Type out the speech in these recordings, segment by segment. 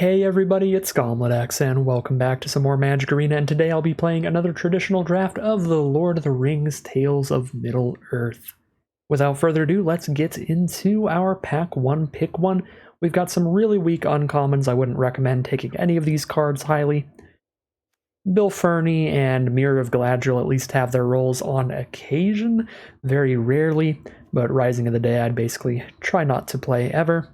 Hey everybody, it's GobletX, and welcome back to some more Magic Arena, and today I'll be playing another traditional draft of the Lord of the Rings Tales of Middle-earth. Without further ado, let's get into our Pack 1 Pick 1. We've got some really weak uncommons. I wouldn't recommend taking any of these cards highly. Bill Ferny and Mirror of Galadriel at least have their roles on occasion, very rarely, but Rising of the Day I'd basically try not to play ever.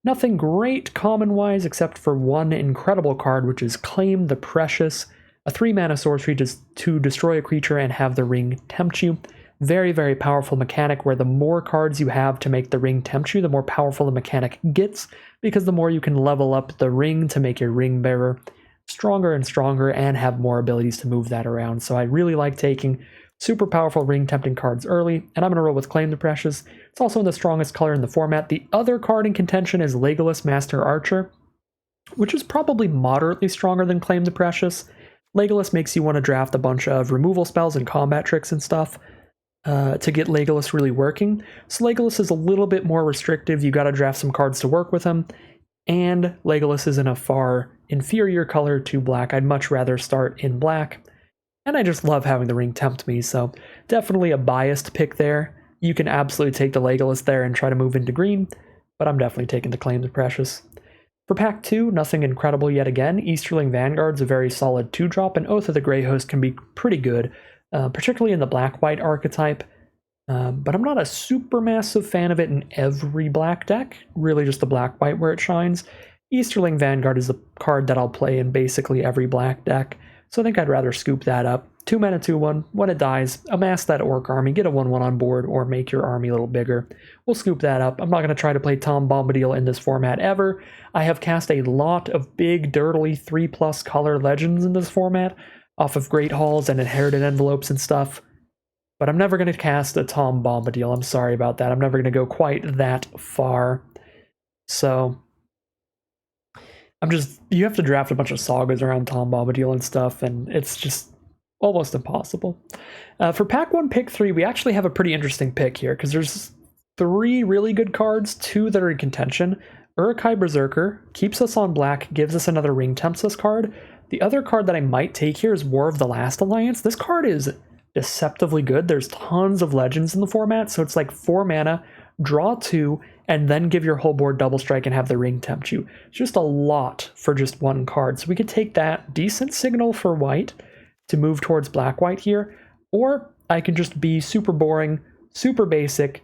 Nothing great common-wise except for one incredible card, which is Claim the Precious, a 3-mana sorcery to destroy a creature and have the ring tempt you. Very, very powerful mechanic where the more cards you have to make the ring tempt you, the more powerful the mechanic gets, because the more you can level up the ring to make your ring bearer stronger and stronger and have more abilities to move that around. So I really like taking super powerful ring tempting cards early, and I'm going to roll with Claim the Precious. It's also in the strongest color in the format. The other card in contention is Legolas Master Archer, which is probably moderately stronger than Claim the Precious. Legolas makes you want to draft a bunch of removal spells and combat tricks and stuff to get Legolas really working. So Legolas is a little bit more restrictive. You got to draft some cards to work with him, and Legolas is in a far inferior color to black. I'd much rather start in black. And I just love having the ring tempt me, so definitely a biased pick there. You can absolutely take the Legolas there and try to move into green, but I'm definitely taking the Claim the Precious. For Pack 2, nothing incredible yet again. Easterling Vanguard's a very solid 2-drop, and Oath of the Grey Host can be pretty good, particularly in the black-white archetype. But I'm not a super massive fan of it in every black deck, really just the black-white where it shines. Easterling Vanguard is the card that I'll play in basically every black deck. So I think I'd rather scoop that up. 2-mana 2-1, when it dies, amass that Orc Army, get a 1-1 on board, or make your army a little bigger. We'll scoop that up. I'm not going to try to play Tom Bombadil in this format ever. I have cast a lot of big, dirtily 3+ color legends in this format, off of Great Halls and Inherited Envelopes and stuff. But I'm never going to cast a Tom Bombadil. I'm sorry about that. I'm never going to go quite that far. So you have to draft a bunch of sagas around Tom Bombadil and stuff, and it's just almost impossible. For Pack 1 Pick 3, we actually have a pretty interesting pick here, because there's 3 really good cards, 2 that are in contention. Uruk-hai Berserker keeps us on black, gives us another Ring Tempts Us card. The other card that I might take here is War of the Last Alliance. This card is deceptively good. There's tons of legends in the format, so it's like 4 mana, draw 2, and then give your whole board double strike and have the ring tempt you. It's just a lot for just one card. So we could take that decent signal for white to move towards black-white here, or I can just be super boring, super basic,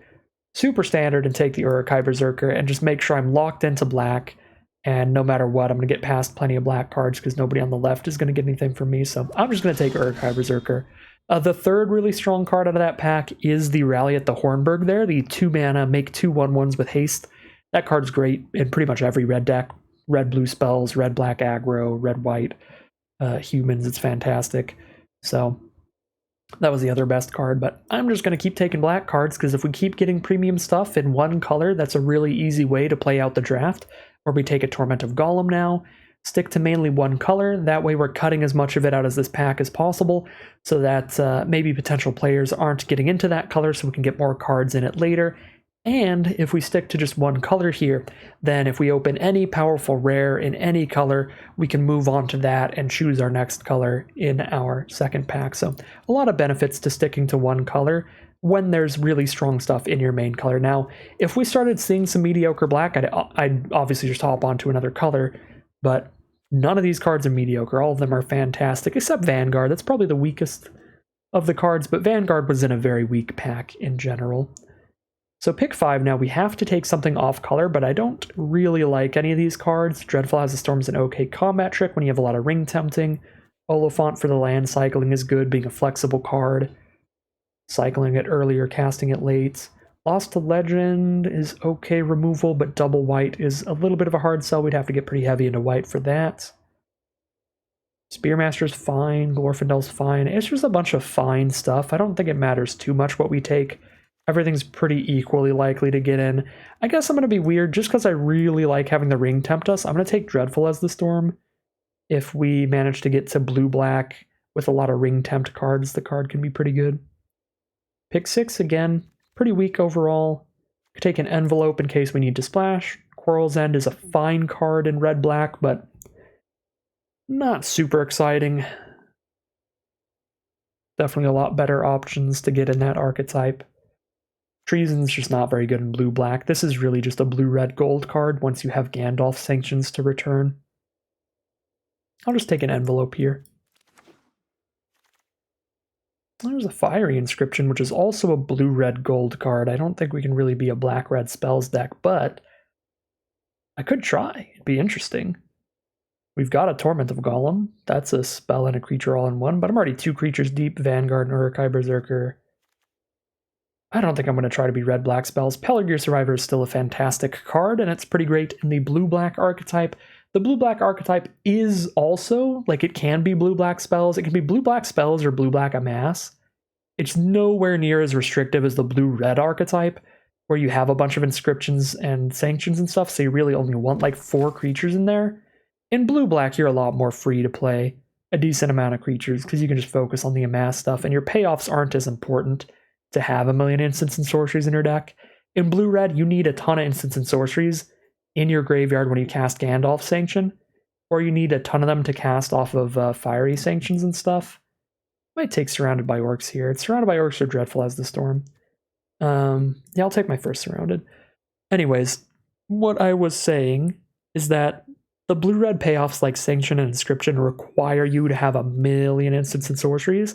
super standard and take the Uruk-hai Berserker and just make sure I'm locked into black, and no matter what, I'm going to get past plenty of black cards because nobody on the left is going to get anything from me, so I'm just going to take Uruk-hai Berserker. The third really strong card out of that pack is the Rally at the Hornburg there, the 2-mana, make 2 1/1s with haste. That card's great in pretty much every red deck. Red-blue spells, red-black aggro, red-white humans, it's fantastic. So that was the other best card, but I'm just going to keep taking black cards, because if we keep getting premium stuff in one color, that's a really easy way to play out the draft. Or we take a Torment of Gollum now, stick to mainly one color, that way we're cutting as much of it out as this pack as possible, so that maybe potential players aren't getting into that color, so we can get more cards in it later. And if we stick to just one color here, then if we open any powerful rare in any color, we can move on to that and choose our next color in our second pack. So a lot of benefits to sticking to one color when there's really strong stuff in your main color. Now, if we started seeing some mediocre black, I'd obviously just hop onto another color, but none of these cards are mediocre. All of them are fantastic, except Vanguard. That's probably the weakest of the cards, but Vanguard was in a very weak pack in general. So pick 5 now, we have to take something off color, but I don't really like any of these cards. Dreadful As the Storm's an okay combat trick when you have a lot of ring tempting. Oliphant for the land cycling is good, being a flexible card. Cycling it earlier, casting it late. Lost to Legend is okay removal, but double white is a little bit of a hard sell. We'd have to get pretty heavy into white for that. Spearmaster's fine, Glorfindel's fine. It's just a bunch of fine stuff. I don't think it matters too much what we take. Everything's pretty equally likely to get in. I guess I'm going to be weird just because I really like having the ring tempt us. I'm going to take Dreadful As the Storm. If we manage to get to blue-black with a lot of ring tempt cards, the card can be pretty good. Pick 6 again. Pretty weak overall. Could take an envelope in case we need to splash. Quarrel's End is a fine card in red-black, but not super exciting. Definitely a lot better options to get in that archetype. Treason's just not very good in blue-black. This is really just a blue-red-gold card once you have Gandalf sanctions to return. I'll just take an envelope here. There's a Fiery Inscription, which is also a blue-red-gold card. I don't think we can really be a black-red spells deck, but I could try. It'd be interesting. We've got a Torment of Golem. That's a spell and a creature all in one, but I'm already 2 creatures deep, Vanguard and Uruk-hai Berserker. I don't think I'm going to try to be red-black spells. Pelargir Survivor is still a fantastic card, and it's pretty great in the blue-black archetype. The blue-black archetype is also, like, it can be blue-black spells. It can be blue-black spells or blue-black Amass. It's nowhere near as restrictive as the blue-red archetype, where you have a bunch of inscriptions and sanctions and stuff, so you really only want, like, 4 creatures in there. In blue-black, you're a lot more free to play a decent amount of creatures, because you can just focus on the Amass stuff, and your payoffs aren't as important to have a million instants and sorceries in your deck. In blue-red, you need a ton of instants and sorceries in your graveyard when you cast Gandalf's Sanction, or you need a ton of them to cast off of Fiery Sanctions and stuff. Might take Surrounded by Orcs here. It's Surrounded by Orcs or Dreadful as the Storm. Yeah, I'll take my first Surrounded. Anyways, what I was saying is that the blue-red payoffs like Sanction and Inscription require you to have a million instants and sorceries,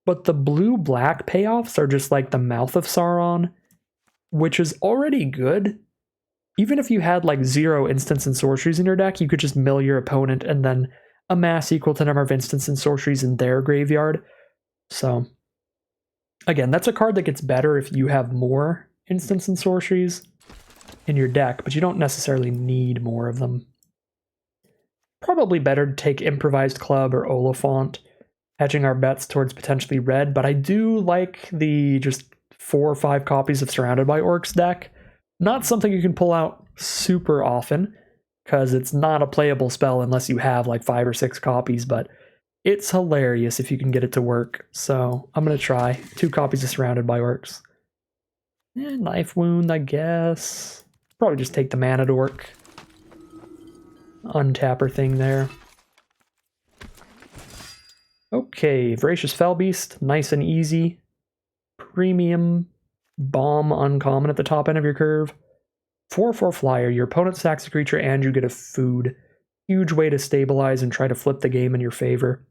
but the blue-black payoffs are just like the Mouth of Sauron, which is already good. Even if you had like 0 instants and sorceries in your deck, you could just mill your opponent and then amass equal to number of instants and sorceries in their graveyard. So, again, that's a card that gets better if you have more instants and sorceries in your deck, but you don't necessarily need more of them. Probably better to take Improvised Club or Oliphant, hedging our bets towards potentially red, but I do like the just 4 or 5 copies of Surrounded by Orcs deck. Not something you can pull out super often, because it's not a playable spell unless you have like 5 or 6 copies, but it's hilarious if you can get it to work. So I'm going to try 2 copies of Surrounded by Orcs. Knife Wound, I guess. Probably just take the Mana Dork. Untapper thing there. Okay, Voracious Fellbeast, nice and easy. Premium bomb uncommon at the top end of your curve. 4/4 flyer, your opponent sacks a creature and you get a food. Huge way to stabilize and try to flip the game in your favor.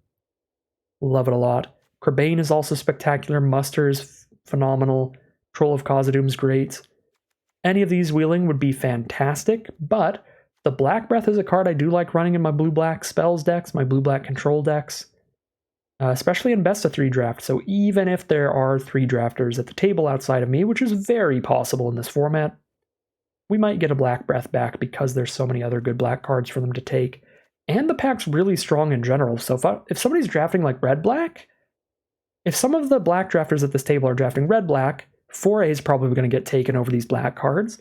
Love it a lot. Crebain is also spectacular. Muster is phenomenal. Troll of Khazad-dûm's great. Any of these wheeling would be fantastic, but the Black Breath is a card I do like running in my blue-black spells decks, my blue-black control decks. Especially in best of 3 draft, so even if there are 3 drafters at the table outside of me, which is very possible in this format, we might get a Black Breath back because there's so many other good black cards for them to take. And the pack's really strong in general, so if somebody's drafting like red-black, if some of the black drafters at this table are drafting red-black, 4A is probably going to get taken over these black cards.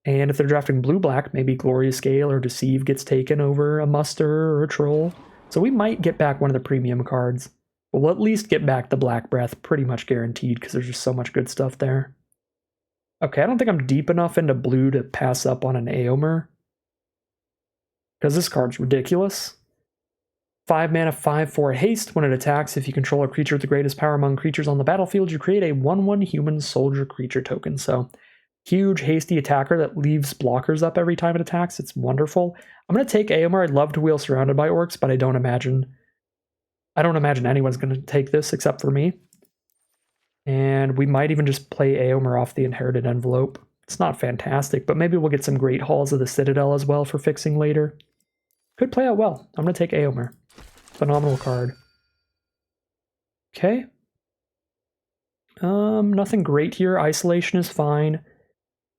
And if they're drafting blue-black, maybe Glorious Gale or Deceive gets taken over a Muster or a Troll. So we might get back one of the premium cards. We'll at least get back the Black Breath, pretty much guaranteed, because there's just so much good stuff there. Okay, I don't think I'm deep enough into blue to pass up on an Éomer, because this card's ridiculous. 5 mana, 5/4 haste. When it attacks, if you control a creature with the greatest power among creatures on the battlefield, you create a 1/1 human soldier creature token. So, huge hasty attacker that leaves blockers up every time it attacks. It's wonderful. I'm going to take Éomer. I'd love to wheel Surrounded by Orcs, but I don't imagine anyone's going to take this except for me. And we might even just play Éomer off the Inherited Envelope. It's not fantastic, but maybe we'll get some great Halls of the Citadel as well for fixing later. Could play out well. I'm going to take Éomer. Phenomenal card. Okay. Nothing great here. Isolation is fine.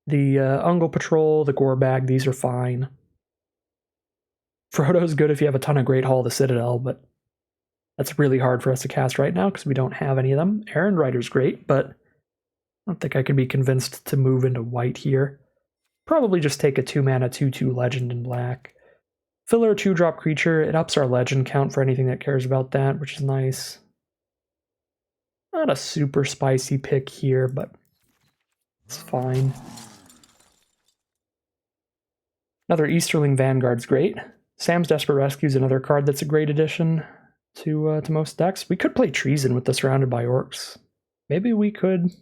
The Ungol Patrol, the Gore Bag, these are fine. Frodo's good if you have a ton of Great Hall of the Citadel, but that's really hard for us to cast right now because we don't have any of them. Errand Rider's great, but I don't think I can be convinced to move into white here. Probably just take a 2 mana 2/2 legend in black. Filler 2-drop creature, it ups our legend count for anything that cares about that, which is nice. Not a super spicy pick here, but it's fine. Another Easterling Vanguard's great. Sam's Desperate Rescue is another card that's a great addition to most decks. We could play Treason with the Surrounded by Orcs. Maybe we could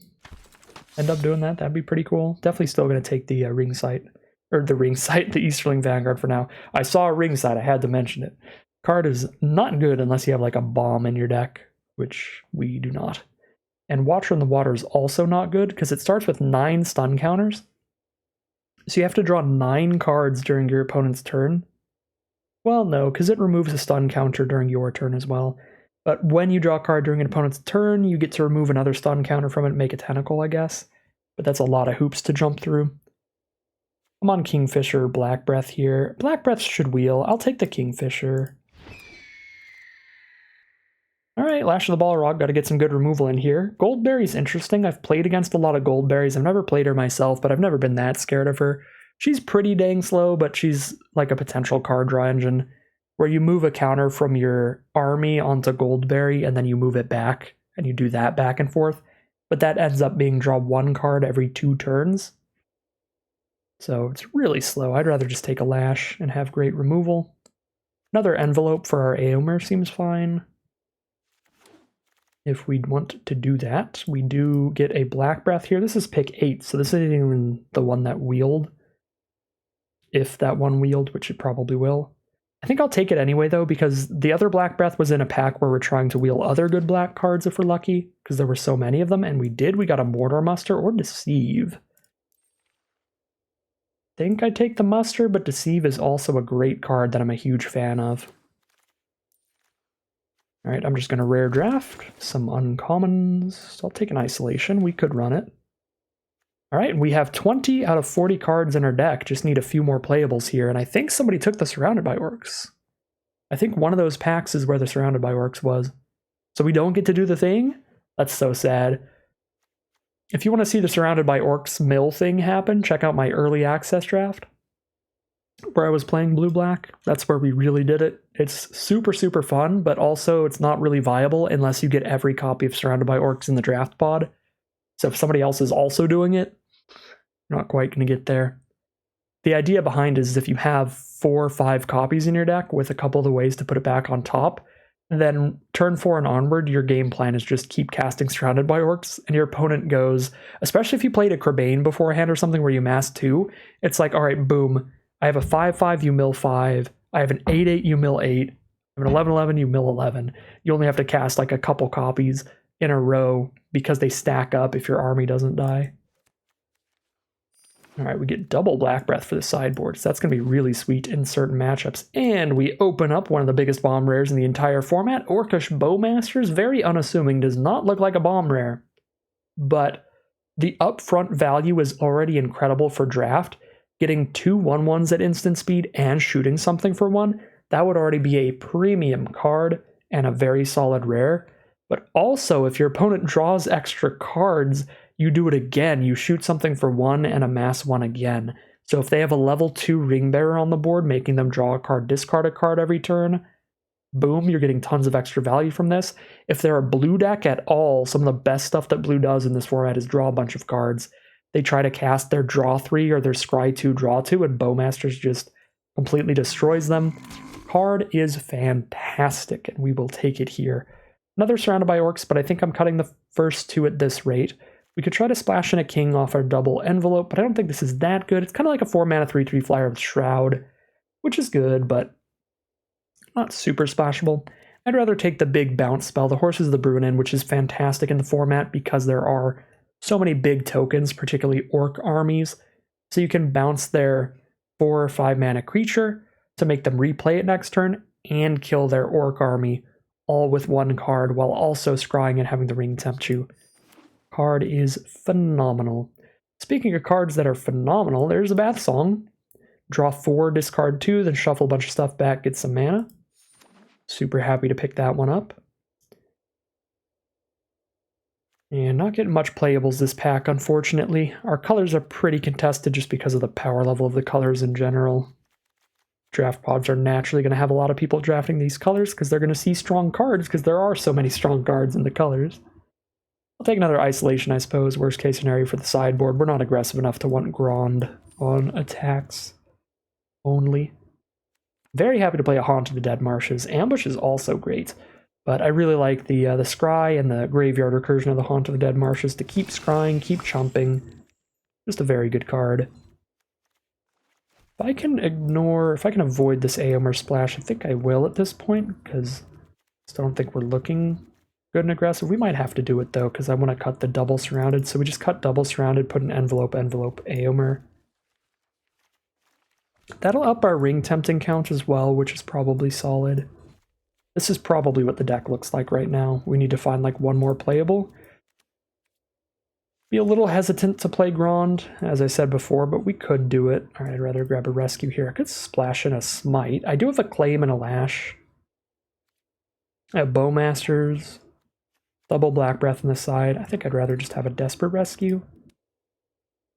end up doing that. That'd be pretty cool. Definitely still going to take the Ring Sight. Or the Ring Sight, the Easterling Vanguard for now. I saw a Ring Sight, I had to mention it. Card is not good unless you have like a bomb in your deck, which we do not. And Watcher in the Water is also not good because it starts with 9 stun counters. So you have to draw 9 cards during your opponent's turn. Well, no, because it removes a stun counter during your turn as well. But when you draw a card during an opponent's turn, you get to remove another stun counter from it and make a tentacle, I guess. But that's a lot of hoops to jump through. I'm on Kingfisher, Black Breath here. Black Breath should wheel. I'll take the Kingfisher. Alright, Lash of the Balrog, gotta get some good removal in here. Goldberry's interesting. I've played against a lot of Goldberries. I've never played her myself, but I've never been that scared of her. She's pretty dang slow, but she's like a potential card draw engine where you move a counter from your army onto Goldberry and then you move it back, and you do that back and forth. But that ends up being draw 1 card every 2 turns. So it's really slow. I'd rather just take a Lash and have great removal. Another Envelope for our Aomer seems fine. If we want to do that, we do get a Black Breath here. This is pick 8, so this isn't even the one that wheeled. If that one wheeled, which it probably will. I think I'll take it anyway, though, because the other Black Breath was in a pack where we're trying to wheel other good black cards if we're lucky, because there were so many of them, and we did. We got a Mortar Muster or Deceive. I think I'd take the Muster, but Deceive is also a great card that I'm a huge fan of. Alright, I'm just going to rare draft some uncommons. So I'll take an Isolation. We could run it. Alright, we have 20 out of 40 cards in our deck. Just need a few more playables here. And I think somebody took the Surrounded by Orcs. I think one of those packs is where the Surrounded by Orcs was. So we don't get to do the thing? That's so sad. If you want to see the Surrounded by Orcs mill thing happen, check out my early access draft where I was playing blue-black. That's where we really did it. It's super, super fun, but also it's not really viable unless you get every copy of Surrounded by Orcs in the draft pod. So if somebody else is also doing it, you're not quite going to get there. The idea behind it is if you have 4 or 5 copies in your deck with a couple of the ways to put it back on top, then turn 4 and onward, your game plan is just keep casting Surrounded by Orcs, and your opponent goes, especially if you played a Crebain beforehand or something where you mass 2, it's like, all right, boom, I have a 5/5, you mill 5, I have an 8/8, you mill 8, I have an 11/11, you mill 11. You only have to cast like a couple copies in a row because they stack up if your army doesn't die. All right, we get double Black Breath for the sideboard, so that's going to be really sweet in certain matchups. And we open up one of the biggest bomb rares in the entire format, Orcish Bowmasters. Very unassuming, does not look like a bomb rare. But the upfront value is already incredible for draft. Getting 2 1/1s at instant speed and shooting something for 1, that would already be a premium card and a very solid rare. But also, if your opponent draws extra cards, you do it again. You shoot something for 1 and amass 1 again. So if they have a level 2 Ring Bearer on the board, making them draw a card, discard a card every turn, boom, you're getting tons of extra value from this. If they're a blue deck at all, some of the best stuff that blue does in this format is draw a bunch of cards. They try to cast their draw 3 or their scry 2, draw 2, and Bowmasters just completely destroys them. Card is fantastic, and we will take it here. Another Surrounded by Orcs, but I think I'm cutting the first 2 at this rate. We could try to splash in a King off our double Envelope, but I don't think this is that good. It's kind of like a 4-mana 3/3 flyer with Shroud, which is good, but not super splashable. I'd rather take the big bounce spell, the Horses of the Bruinen, which is fantastic in the format because there are so many big tokens, particularly Orc Armies. So you can bounce their 4 or 5 mana creature to make them replay it next turn and kill their Orc Army all with 1 card while also scrying and having the Ring Tempt You. Card is phenomenal. Speaking of cards that are phenomenal, there's a Bath Song. Draw 4, discard 2, then shuffle a bunch of stuff back, get some mana. Super happy to pick that one up. And not getting much playables this pack, unfortunately. Our colors are pretty contested just because of the power level of the colors in general. Draft pods are naturally going to have a lot of people drafting these colors because they're going to see strong cards because there are so many strong cards in the colors. I'll take another Isolation, I suppose. Worst case scenario for the sideboard. We're not aggressive enough to want Grand on attacks. only. Very happy to play a Haunt of the Dead Marshes. Ambush is also great, but I really like the Scry and the Graveyard Recursion of the Haunt of the Dead Marshes to keep scrying, keep chumping. Just a very good card. If I can avoid this Aomer Splash, I think I will at this point, because I still don't think we're looking good and aggressive. We might have to do it though, because I want to cut the double surrounded, so we just cut double surrounded, put an envelope, Aomer. That'll up our ring tempting count as well, which is probably solid. This is probably what the deck looks like right now. We need to find like one more playable. Be a little hesitant to play Grand, as I said before, but we could do it. Alright, I'd rather grab a rescue here. I could splash in a smite. I do have a claim and a lash. I have Bowmasters. Double Black Breath on the side. I think I'd rather just have a Desperate Rescue.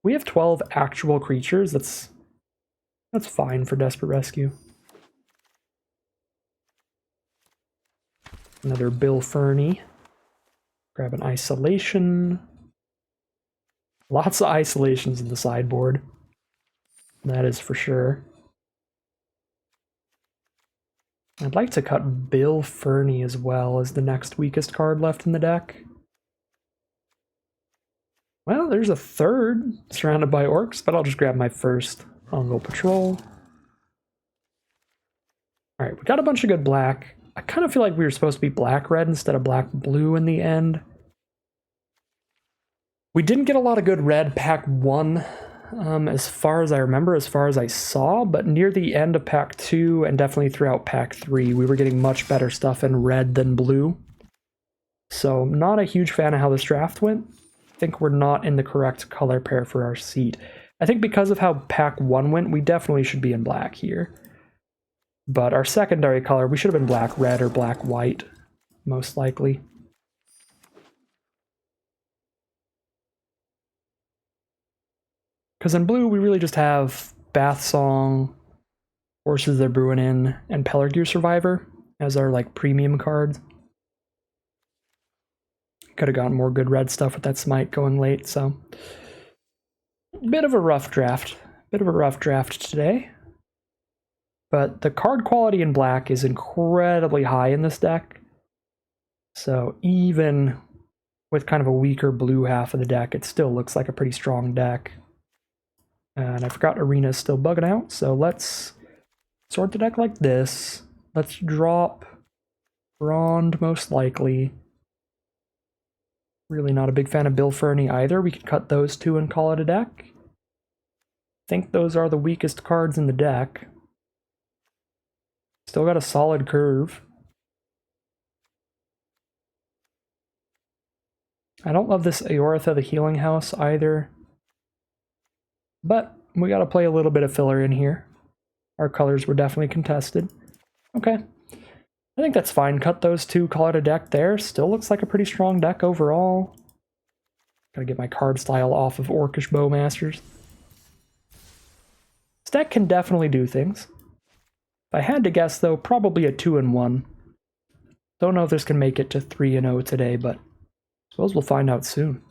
We have 12 actual creatures. That's fine for Desperate Rescue. Another Bill Fernie. Grab an Isolation. Lots of isolations in the sideboard. That is for sure. I'd like to cut Bill Fernie as well as the next weakest card left in the deck. Well, there's a third surrounded by orcs, but I'll just grab my first. I'll go patrol. Alright, we got a bunch of good black. I kind of feel like we were supposed to be black-red instead of black-blue in the end. We didn't get a lot of good red pack 1, as far as I remember, as far as I saw, but near the end of pack 2 and definitely throughout pack 3, we were getting much better stuff in red than blue. So not a huge fan of how this draft went. I think we're not in the correct color pair for our seat. I think because of how pack 1 went, we definitely should be in black here. But our secondary color, we should have been black-red or black-white, most likely. Because in blue, we really just have Bath Song, Horses They're Brewing In, and Pelargear Survivor as our like premium cards. Could have gotten more good red stuff with that Smite going late, so bit of a rough draft. Bit of a rough draft today. But the card quality in black is incredibly high in this deck. So even with kind of a weaker blue half of the deck, it still looks like a pretty strong deck. And I forgot Arena's still bugging out, so let's sort the deck like this. Let's drop Rond most likely. Really not a big fan of Bill Fernie either. We could cut those two and call it a deck. I think those are the weakest cards in the deck. Still got a solid curve. I don't love this Aortha the Healing House either. But we got to play a little bit of filler in here. Our colors were definitely contested. Okay. I think that's fine. Cut those two, call it a deck there. Still looks like a pretty strong deck overall. Gotta get my card style off of Orcish Bowmasters. This deck can definitely do things. If I had to guess though, probably a 2-1. Don't know if this can make it to 3-0 today, but I suppose we'll find out soon.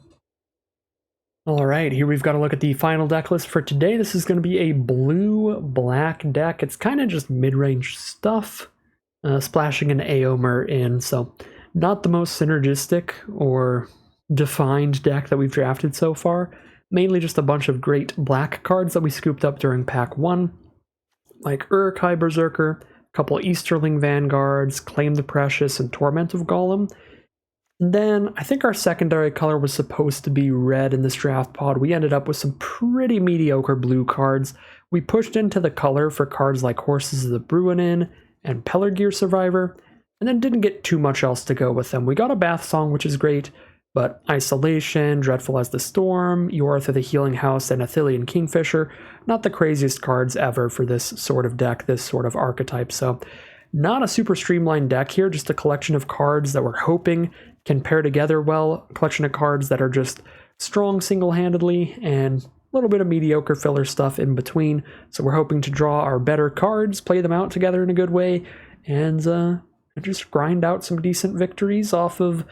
Alright, here we've got to look at the final deck list for today. This is going to be a blue-black deck. It's kind of just mid-range stuff, splashing an Aomer in, so not the most synergistic or defined deck that we've drafted so far. Mainly just a bunch of great black cards that we scooped up during pack 1, like Uruk-hai Berserker, a couple Easterling Vanguards, Claim the Precious, and Torment of Golem. Then, I think our secondary color was supposed to be red in this draft pod. We ended up with some pretty mediocre blue cards. We pushed into the color for cards like Horses of the Brewin' Inn and Pelargear Survivor, and then didn't get too much else to go with them. We got a Bath Song, which is great, but Isolation, Dreadful as the Storm, Eortha the Healing House, and Athelian Kingfisher, not the craziest cards ever for this sort of deck, this sort of archetype. So, not a super streamlined deck here, just a collection of cards that we're hoping can pair together well, a collection of cards that are just strong single-handedly, and a little bit of mediocre filler stuff in between. So we're hoping to draw our better cards, play them out together in a good way, and just grind out some decent victories off of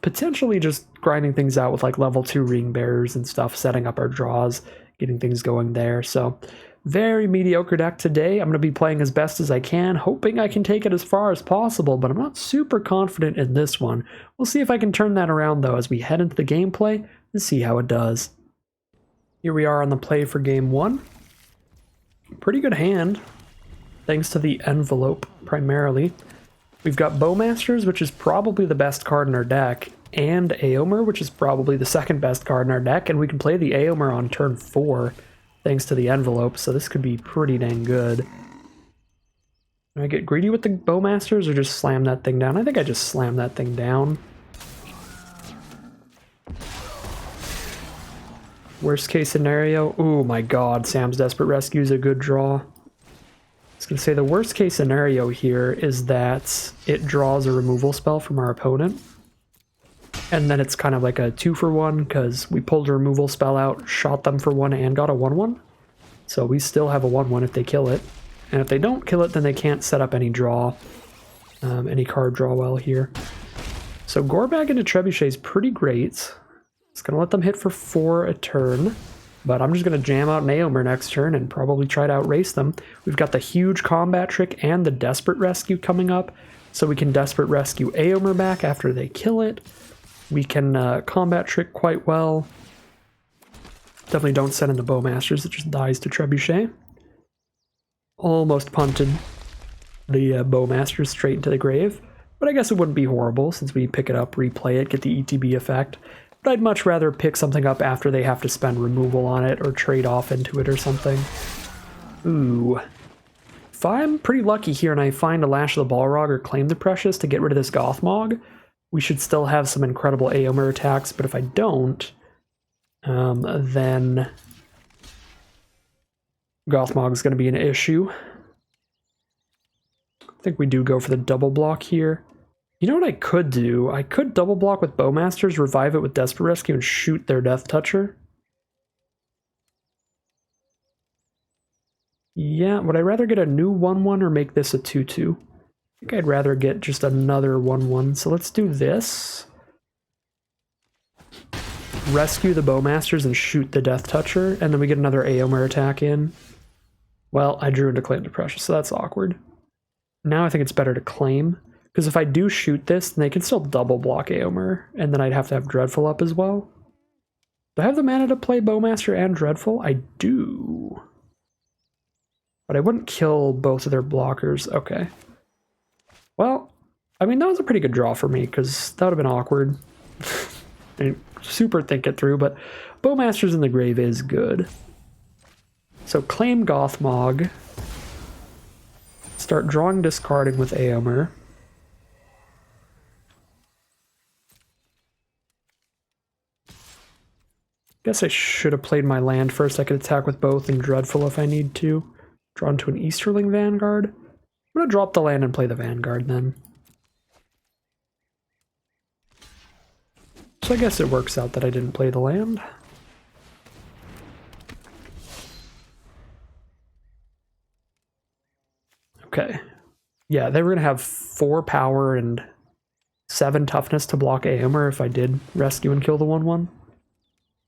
potentially just grinding things out with like level 2 ring bearers and stuff, setting up our draws, getting things going there. So Very mediocre deck today. I'm going to be playing as best as I can, hoping I can take it as far as possible, but I'm not super confident in this one. We'll see if I can turn that around, though, as we head into the gameplay and see how it does. Here we are on the play for game 1. Pretty good hand, thanks to the envelope, primarily. We've got Bowmasters, which is probably the best card in our deck, and Aomer, which is probably the second best card in our deck, and we can play the Aomer on turn 4. Thanks to the envelope, so this could be pretty dang good. Can I get greedy with the Bowmasters or just slam that thing down? I think I just slam that thing down. Worst case scenario. Oh my god, Sam's Desperate Rescue is a good draw. I was going to say the worst case scenario here is that it draws a removal spell from our opponent. And then it's kind of like a 2-for-1 because we pulled a removal spell out, shot them for 1, and got a 1-1. So we still have a 1-1 if they kill it. And if they don't kill it, then they can't set up any draw, any card draw well here. So Gorebag into Trebuchet is pretty great. It's going to let them hit for 4 a turn. But I'm just going to jam out an Aomer next turn and probably try to outrace them. We've got the huge combat trick and the Desperate Rescue coming up. So we can Desperate Rescue Aomer back after they kill it. We can combat trick quite well. Definitely don't send into Bowmasters, it just dies to Trebuchet. Almost punted the Bowmasters straight into the grave, but I guess it wouldn't be horrible since we pick it up, replay it, get the ETB effect. But I'd much rather pick something up after they have to spend removal on it or trade off into it or something. Ooh. If I'm pretty lucky here and I find a Lash of the Balrog or Claim the Precious to get rid of this Gothmog, we should still have some incredible Aomer attacks, but if I don't, then Gothmog is going to be an issue. I think we do go for the double block here. You know what I could do? I could double block with Bowmasters, revive it with Desperate Rescue, and shoot their Death Toucher. Yeah, would I rather get a new 1-1 or make this a 2-2? I think I'd rather get just another 1-1, so let's do this. Rescue the Bowmasters and shoot the Death Toucher, and then we get another Aomer attack in. Well, I drew into Claim the Precious, so that's awkward. Now I think it's better to claim, because if I do shoot this, then they can still double block Aomer, and then I'd have to have Dreadful up as well. Do I have the mana to play Bowmaster and Dreadful? I do. But I wouldn't kill both of their blockers. Okay. Well, I mean, that was a pretty good draw for me, because that would have been awkward. I didn't super think it through, but Bowmasters in the grave is good. So claim Gothmog. Start drawing, discarding with Aomer. Guess I should have played my land first. I could attack with both and Dreadful if I need to. Draw into an Easterling Vanguard. I'm going to drop the land and play the Vanguard then. So I guess it works out that I didn't play the land. Okay. Yeah, they were going to have 4 power and 7 toughness to block Aomer if I did rescue and kill the 1-1.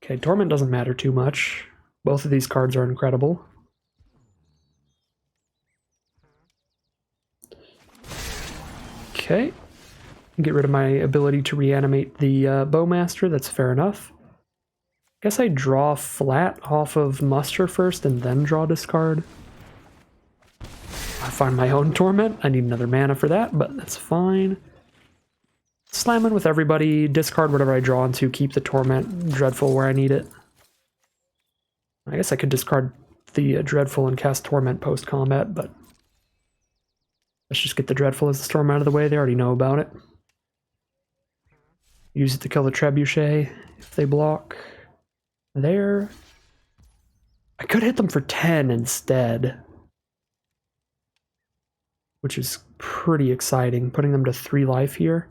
Okay, Torment doesn't matter too much. Both of these cards are incredible. Okay. Get rid of my ability to reanimate the Bowmaster, that's fair enough. Guess I draw flat off of Muster first and then draw discard. I find my own Torment. I need another mana for that, but that's fine. Slamming with everybody, discard whatever I draw into, keep the Torment Dreadful where I need it. I guess I could discard the Dreadful and cast Torment post-combat, but let's just get the Dreadful as the storm out of the way. They already know about it. Use it to kill the Trebuchet if they block. There. I could hit them for 10 instead, which is pretty exciting, putting them to 3 life here.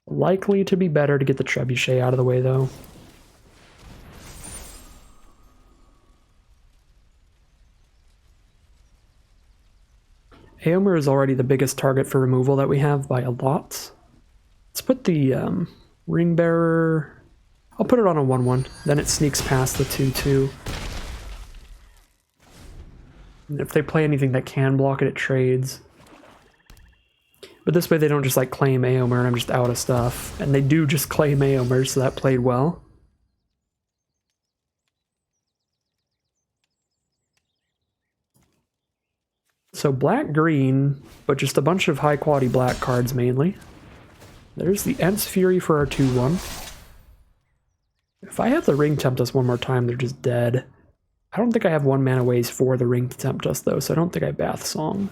Likely to be better to get the Trebuchet out of the way, though. Aomer is already the biggest target for removal that we have by a lot. Let's put the Ring Bearer... I'll put it on a 1/1. Then it sneaks past the 2/2. And if they play anything that can block it, it trades. But this way they don't just like claim Aomer and I'm just out of stuff. And they do just claim Aomer, so that played well. So black-green, but just a bunch of high-quality black cards mainly. There's the Ent's Fury for our 2/1. If I have the Ring Tempt Us one more time, they're just dead. I don't think I have 1 mana ways for the Ring Tempt Us though, so I don't think I Bath Song.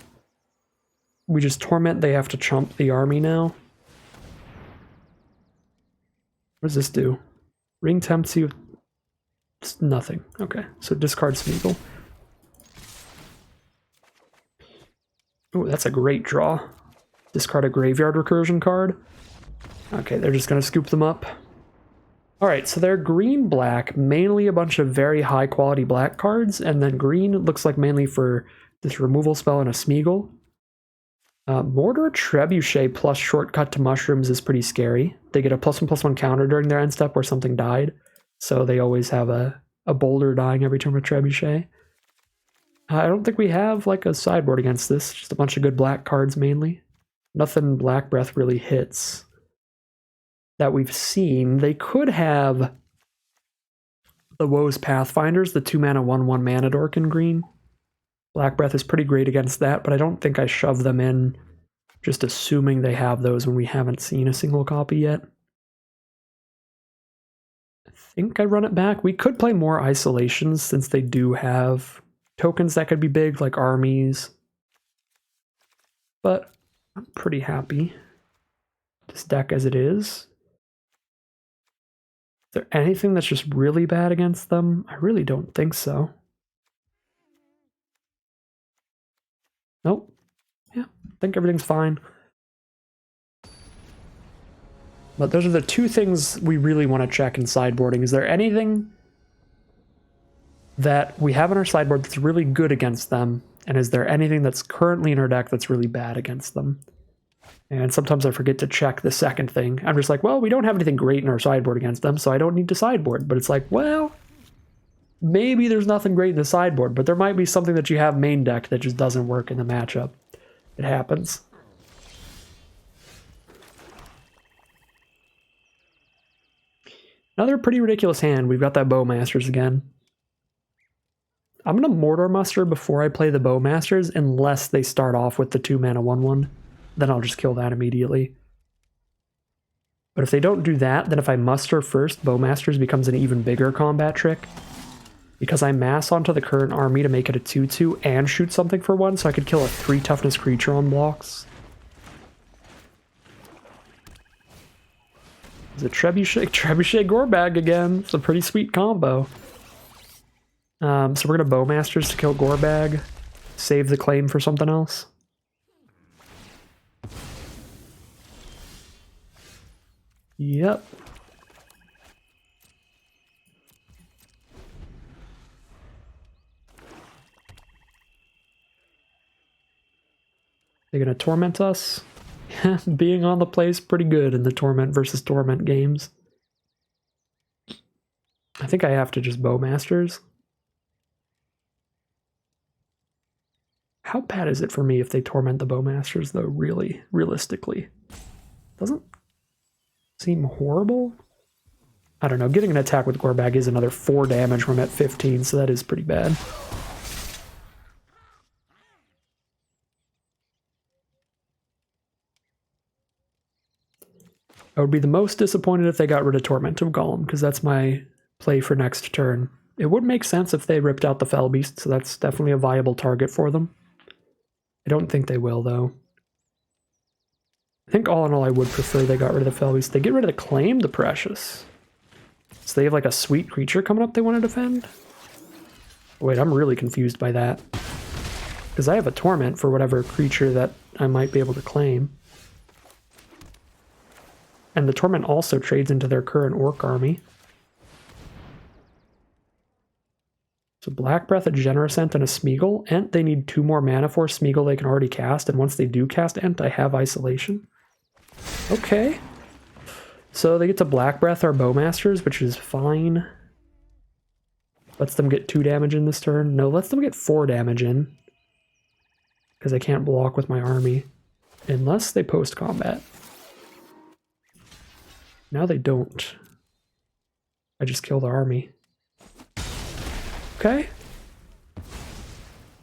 We just Torment, they have to chump the army now. What does this do? Ring Tempts You. It's nothing. Okay, so discard Smeagol. Oh, that's a great draw. Discard a Graveyard Recursion card. Okay, they're just going to scoop them up. Alright, so they're green-black, mainly a bunch of very high-quality black cards, and then green looks like mainly for this removal spell and a Smeagol. Mortar Trebuchet plus Shortcut to Mushrooms is pretty scary. They get a +1/+1 counter during their end step where something died, so they always have a boulder dying every turn with Trebuchet. I don't think we have like a sideboard against this, just a bunch of good black cards mainly. Nothing Black Breath really hits that we've seen. They could have the Woe's Pathfinders, the 2-mana 1/1 mana dork in green. Black Breath is pretty great against that, but I don't think I shove them in just assuming they have those when we haven't seen a single copy yet. I think I run it back. We could play more Isolations since they do have tokens that could be big, like armies. But I'm pretty happy with this deck as it is. Is there anything that's just really bad against them? I really don't think so. Nope. Yeah, I think everything's fine. But those are the two things we really want to check in sideboarding. Is there anything that we have in our sideboard that's really good against them? And is there anything that's currently in our deck that's really bad against them? And sometimes I forget to check the second thing. I'm just like, well, we don't have anything great in our sideboard against them, so I don't need to sideboard. But it's like, well, maybe there's nothing great in the sideboard, but there might be something that you have main deck that just doesn't work in the matchup. It happens. Another pretty ridiculous hand. We've got that Bowmasters again. I'm going to Mortar Muster before I play the Bowmasters unless they start off with the 2-mana 1/1. Then I'll just kill that immediately. But if they don't do that, then if I muster first, Bowmasters becomes an even bigger combat trick. Because I mass onto the current army to make it a 2/2 and shoot something for 1, so I could kill a 3 toughness creature on blocks. It's a Trebuchet Gorbag again. It's a pretty sweet combo. So we're going to Bowmasters to kill Gorbag. Save the claim for something else. Yep. They're going to torment us. Being on the place pretty good in the Torment versus Torment games. I think I have to just Bowmasters. How bad is it for me if they torment the Bowmasters, though, really, realistically? Doesn't seem horrible? I don't know, getting an attack with Gorbag is another 4 damage when I'm at 15, so that is pretty bad. I would be the most disappointed if they got rid of Torment of Golem, because that's my play for next turn. It would make sense if they ripped out the Fell Beast, so that's definitely a viable target for them. I don't think they will, though. I think all in all I would prefer they got rid of the Fell Beast. They get rid of the Claim the Precious. So they have like a sweet creature coming up they want to defend? Wait, I'm really confused by that. Because I have a Torment for whatever creature that I might be able to claim. And the Torment also trades into their current Orc Army. So Black Breath, a Generous Ent, and a Smeagol. Ent, they need 2 more mana for. Smeagol they can already cast, and once they do cast Ent, I have Isolation. Okay. So they get to Black Breath our Bowmasters, which is fine. Lets them get 2 damage in this turn. No, lets them get 4 damage in. Because I can't block with my army. Unless they post combat. Now they don't. I just kill the army. Okay.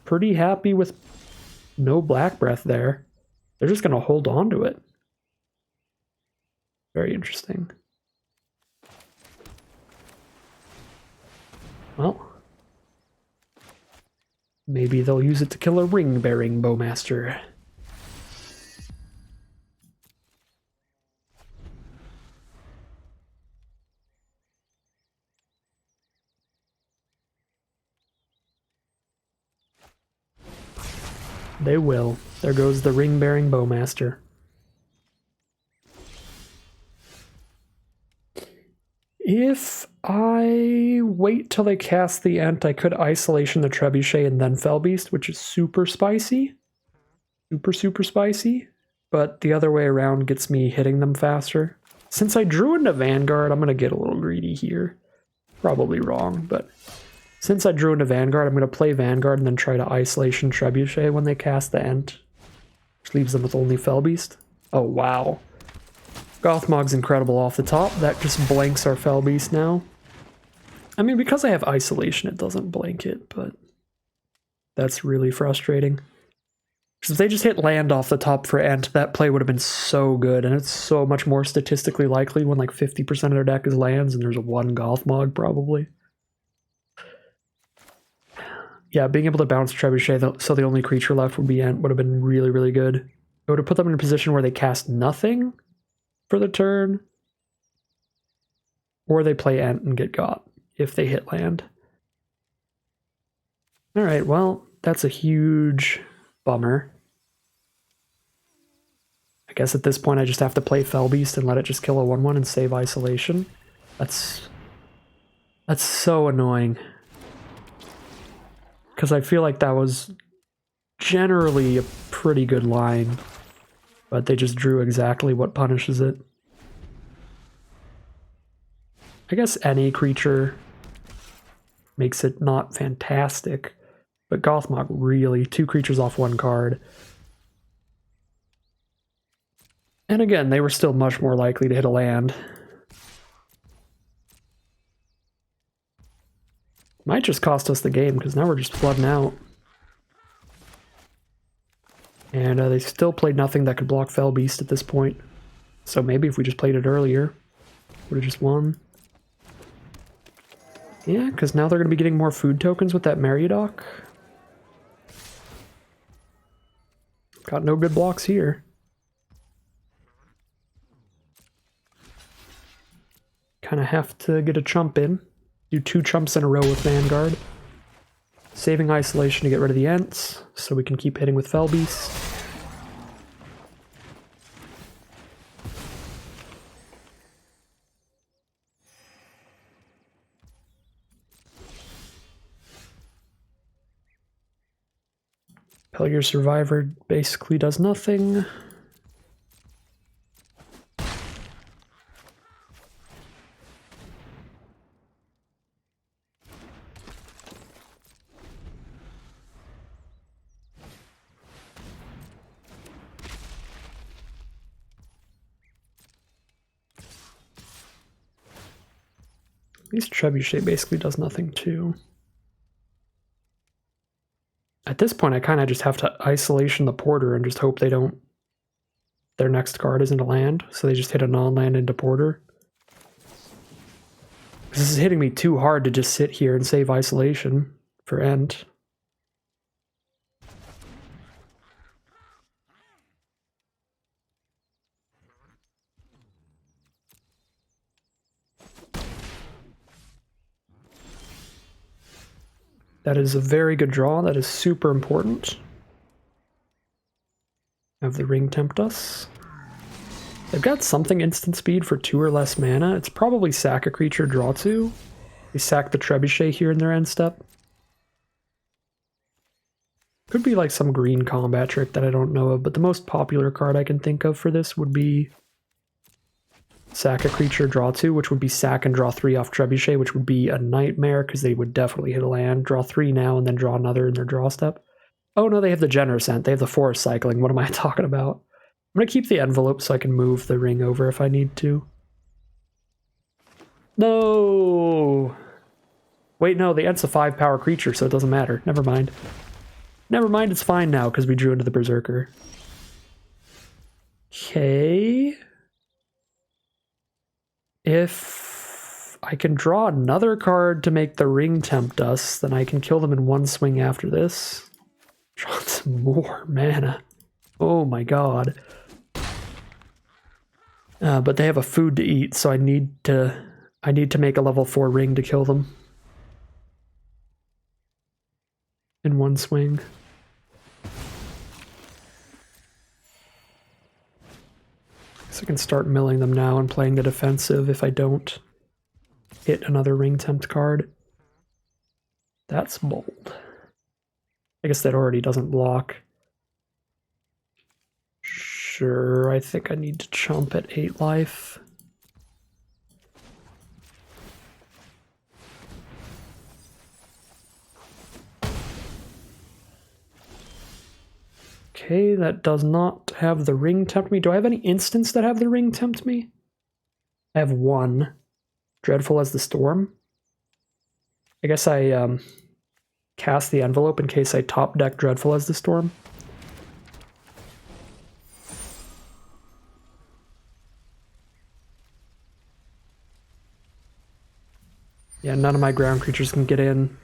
Pretty happy with no Black Breath there. They're just going to hold on to it. Very interesting. Well, maybe they'll use it to kill a ring-bearing Bowmaster. They will. There goes the ring-bearing Bowmaster. If I wait till they cast the Ent, I could Isolation the Trebuchet and then Fell Beast, which is super spicy. Super spicy. But the other way around gets me hitting them faster. Since I drew into Vanguard, I'm going to get a little greedy here. Probably wrong, but since I drew into Vanguard, I'm going to play Vanguard and then try to Isolation Trebuchet when they cast the Ent. Which leaves them with only Fell Beast. Oh, wow. Gothmog's incredible off the top. That just blanks our Fell Beast now. I mean, because I have Isolation, it doesn't blank it, but that's really frustrating. Because if they just hit land off the top for Ent, that play would have been so good, and it's so much more statistically likely when like 50% of their deck is lands and there's one Gothmog, probably. Yeah, being able to bounce Trebuchet so the only creature left would be Ent would have been really, really good. It would have put them in a position where they cast nothing for the turn, or they play Ent and get got if they hit land. Alright, well, that's a huge bummer. I guess at this point I just have to play Fell Beast and let it just kill a 1/1 and save Isolation. That's so annoying. Because I feel like that was generally a pretty good line. But they just drew exactly what punishes it. I guess any creature makes it not fantastic. But Gothmog really, 2 creatures off 1 card. And again, they were still much more likely to hit a land. Might just cost us the game, because now we're just flooding out. And they still played nothing that could block Fell Beast at this point. So maybe if we just played it earlier, would have just won. Yeah, because now they're going to be getting more food tokens with that Meriadoc. Got no good blocks here. Kind of have to get a chump in. Do 2 chumps in a row with Vanguard. Saving Isolation to get rid of the Ents, so we can keep hitting with Fell Beast. Pelagir Survivor basically does nothing. At least Trebuchet basically does nothing too. At this point, I kind of just have to Isolation the Porter and just hope they don't... Their next card isn't a land, so they just hit a non-land into Porter. This is hitting me too hard to just sit here and save Isolation for Ent. That is a very good draw. That is super important. Have the Ring Tempt us. They've got something instant speed for 2 or less mana. It's probably sack a creature, draw 2. They sack the Trebuchet here in their end step. Could be like some green combat trick that I don't know of, but the most popular card I can think of for this would be sack a creature, draw 2, which would be sack and draw 3 off Trebuchet, which would be a nightmare because they would definitely hit a land. Draw 3 now and then draw another in their draw step. Oh no, they have the Generous Ent. They have the Forest Cycling. What am I talking about? I'm going to keep the envelope so I can move the ring over if I need to. No! Wait, no, the Ent's a 5-power creature, so it doesn't matter. Never mind. Never mind, it's fine now because we drew into the Berserker. Okay. If I can draw another card to make the Ring tempt us, then I can kill them in one swing after this. Draw some more mana. Oh my god. But they have a food to eat, so I need to make a level 4 ring to kill them. In one swing. So I can start milling them now and playing the defensive if I don't hit another Ring Tempt card. That's bold. I guess that already doesn't block. Sure, I think I need to chump at 8 life. Okay, that does not have the Ring Tempt me. Do I have any instants that have the Ring Tempt me? I have one. Dreadful as the Storm. I guess I cast the envelope in case I top deck Dreadful as the Storm. Yeah, none of my ground creatures can get in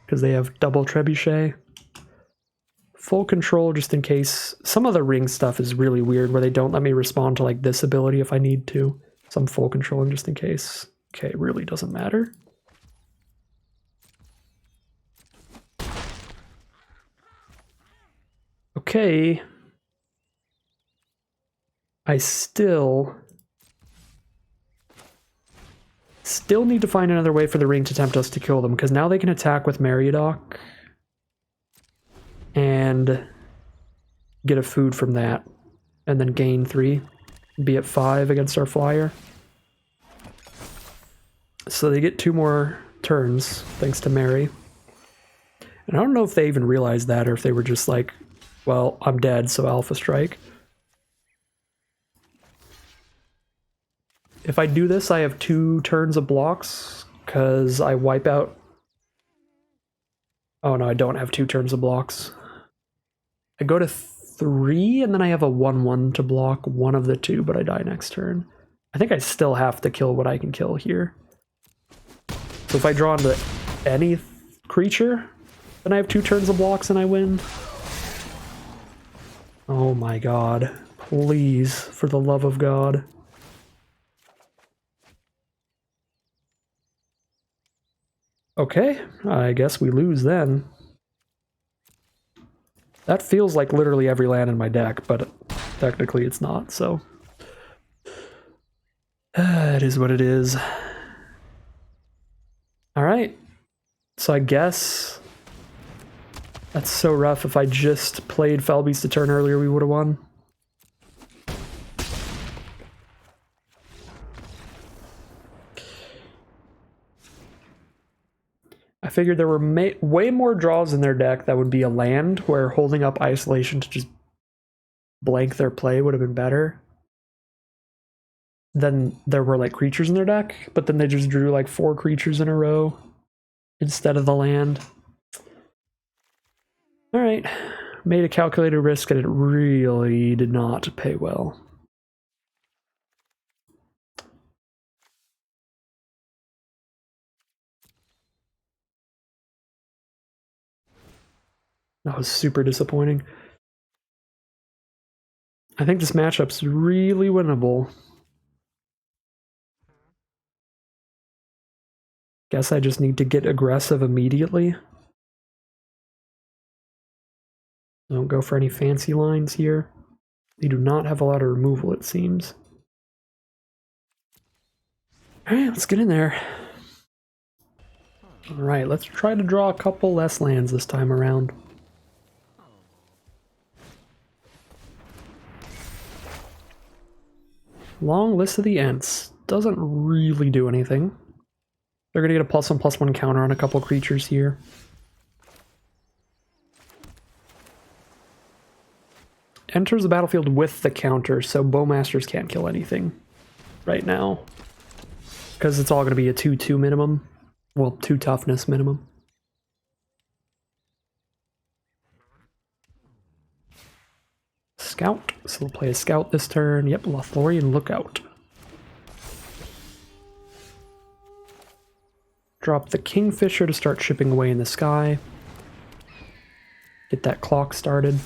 because they have double Trebuchet. Full control just in case. Some of the ring stuff is really weird where they don't let me respond to like this ability if I need to. So I'm full controlling just in case. Okay, it really doesn't matter. Okay. I still need to find another way for the ring to tempt us to kill them, because now they can attack with Meriadoc and get a food from that, and then gain 3, be at 5 against our flyer. So they get 2 more turns, thanks to Mary. And I don't know if they even realized that, or if they were just like, well, I'm dead, so Alpha Strike. If I do this, I have 2 turns of blocks, because I wipe out... Oh no, I don't have 2 turns of blocks. I go to 3, and then I have a 1/1 to block one of the 2, but I die next turn. I think I still have to kill what I can kill here. So if I draw into any creature, then I have 2 turns of blocks and I win. Oh my god. Please, for the love of God. Okay, I guess we lose then. That feels like literally every land in my deck, but technically it's not, so... it is what it is. Alright, so I guess... That's so rough. If I just played Felbeast a turn earlier, we would have won. I figured there were way more draws in their deck that would be a land, where holding up Isolation to just blank their play would have been better. Then there were like creatures in their deck, but then they just drew like 4 creatures in a row instead of the land. Alright, made a calculated risk and it really did not pay well. That was super disappointing. I think this matchup's really winnable. Guess I just need to get aggressive immediately. Don't go for any fancy lines here. They do not have a lot of removal, it seems. Alright, let's get in there. Alright, let's try to draw a couple less lands this time around. Long List of the Ents. Doesn't really do anything. They're going to get a +1/+1 counter on a couple creatures here. Enters the battlefield with the counter, so Bowmasters can't kill anything right now. Because it's all going to be a 2/2 minimum. Well, 2 toughness minimum. Scout. So we'll play a Scout this turn. Yep, Lothlorien Lookout. Drop the Kingfisher to start chipping away in the sky. Get that clock started.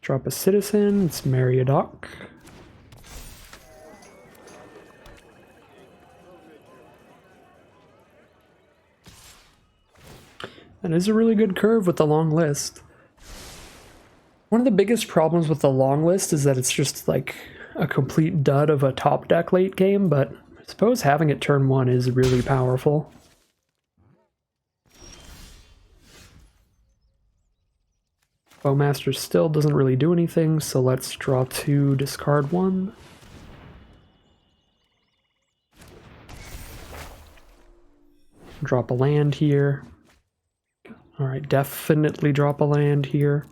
Drop a citizen, it's Meriadoc. That is a really good curve with the long list. One of the biggest problems with the long list is that it's just like a complete dud of a top deck late game, but I suppose having it turn 1 is really powerful. Bowmaster still doesn't really do anything, so let's draw 2, discard 1. Drop a land here. Alright, definitely drop a land here.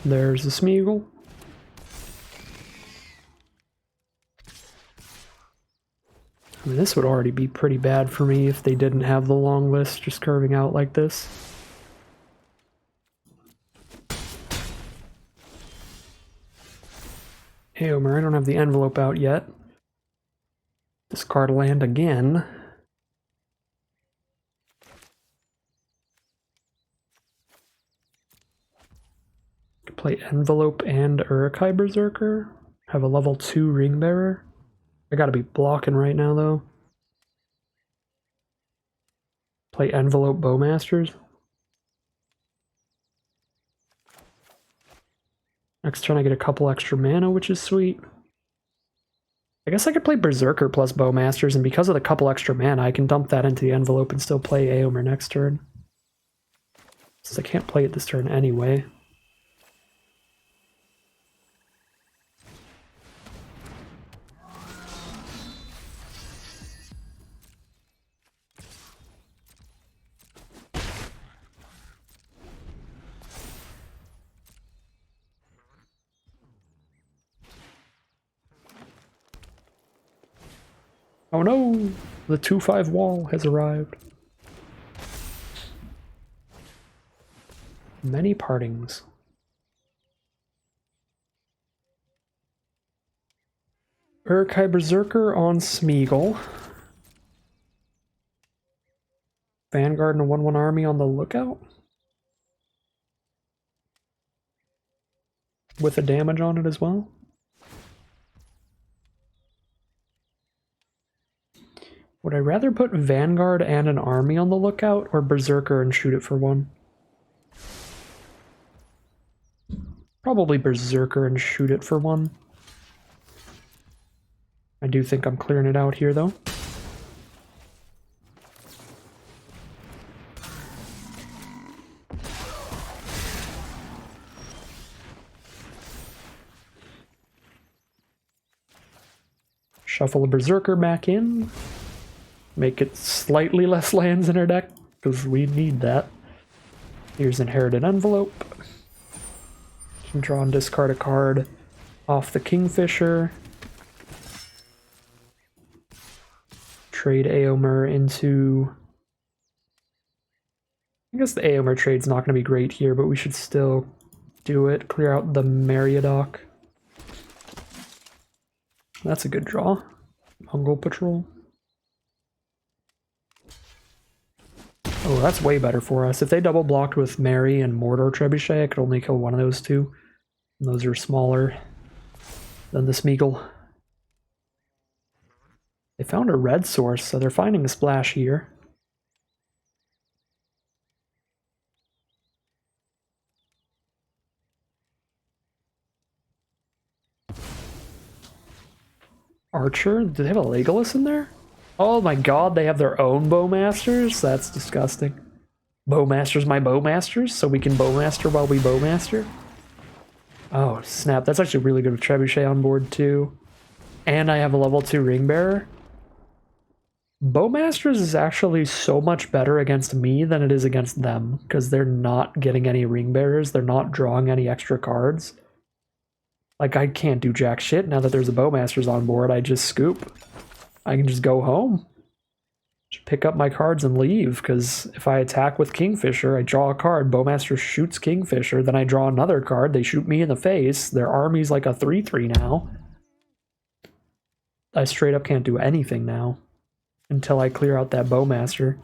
There's the Smeagol. I mean, this would already be pretty bad for me if they didn't have the long list just curving out like this. Hey, Omer, I don't have the envelope out yet. Discard a land again. Play Envelope and Uruk-hai Berserker. Have a level 2 Ring Bearer. I gotta be blocking right now, though. Play Envelope Bowmasters. Next turn I get a couple extra mana, which is sweet. I guess I could play Berserker plus Bowmasters, and because of the couple extra mana, I can dump that into the Envelope and still play Aomer next turn. Since I can't play it this turn anyway. Oh no! The 2/5 wall has arrived. Many partings. Uruk-hai Berserker on Smeagol. Vanguard and a 1/1 army on the lookout. With a damage on it as well. Would I rather put Vanguard and an army on the lookout, or Berserker and shoot it for 1? Probably Berserker and shoot it for 1. I do think I'm clearing it out here, though. Shuffle a Berserker back in. Make it slightly less lands in our deck, because we need that. Here's Inherited Envelope. Can draw and discard a card off the Kingfisher. Trade Aomer into... I guess the Aomer trade's not going to be great here, but we should still do it. Clear out the Meriadoc. That's a good draw. Mongol Patrol. Oh, that's way better for us. If they double blocked with Mary and Mordor Trebuchet, I could only kill one of those two. And those are smaller than the Smeagol. They found a red source, so they're finding a splash here. Archer? Do they have a Legolas in there? Oh my god, they have their own Bowmasters? That's disgusting. Bowmasters my Bowmasters, so we can Bowmaster while we Bowmaster? Oh, snap. That's actually really good with Trebuchet on board, too. And I have a level 2 Ring Bearer. Bowmasters is actually so much better against me than it is against them, because they're not getting any Ring Bearers, they're not drawing any extra cards. Like, I can't do jack shit now that there's a Bowmasters on board. I just scoop. I can just go home. Just pick up my cards and leave, because if I attack with Kingfisher, I draw a card, Bowmaster shoots Kingfisher, then I draw another card, they shoot me in the face, their army's like a 3/3 now. I straight up can't do anything now until I clear out that Bowmaster.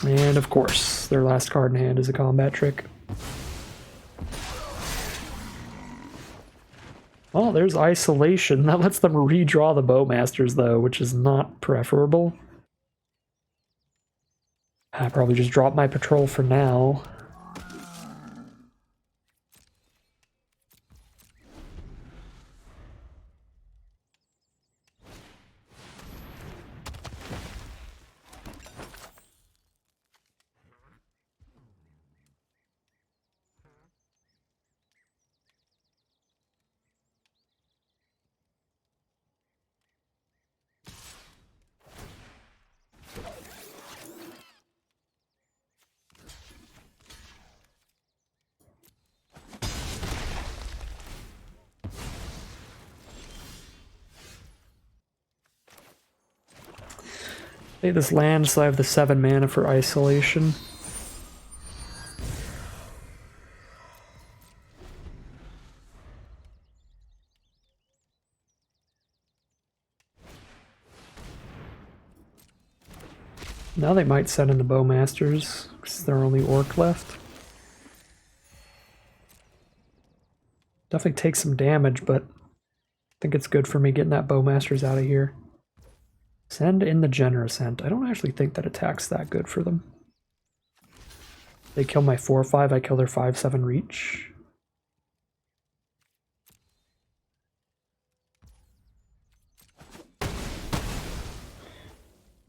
And of course, their last card in hand is a combat trick. Well, there's Isolation. That lets them redraw the Bowmasters, though, which is not preferable. I probably just drop my patrol for now. Play this land so I have the 7 mana for Isolation. Now they might send in the Bowmasters, because they're only Orc left. Definitely takes some damage, but I think it's good for me getting that Bowmasters out of here. Send in the Generous Hint. I don't actually think that attack's that good for them. They kill my 4/5, I kill their 5/7 reach.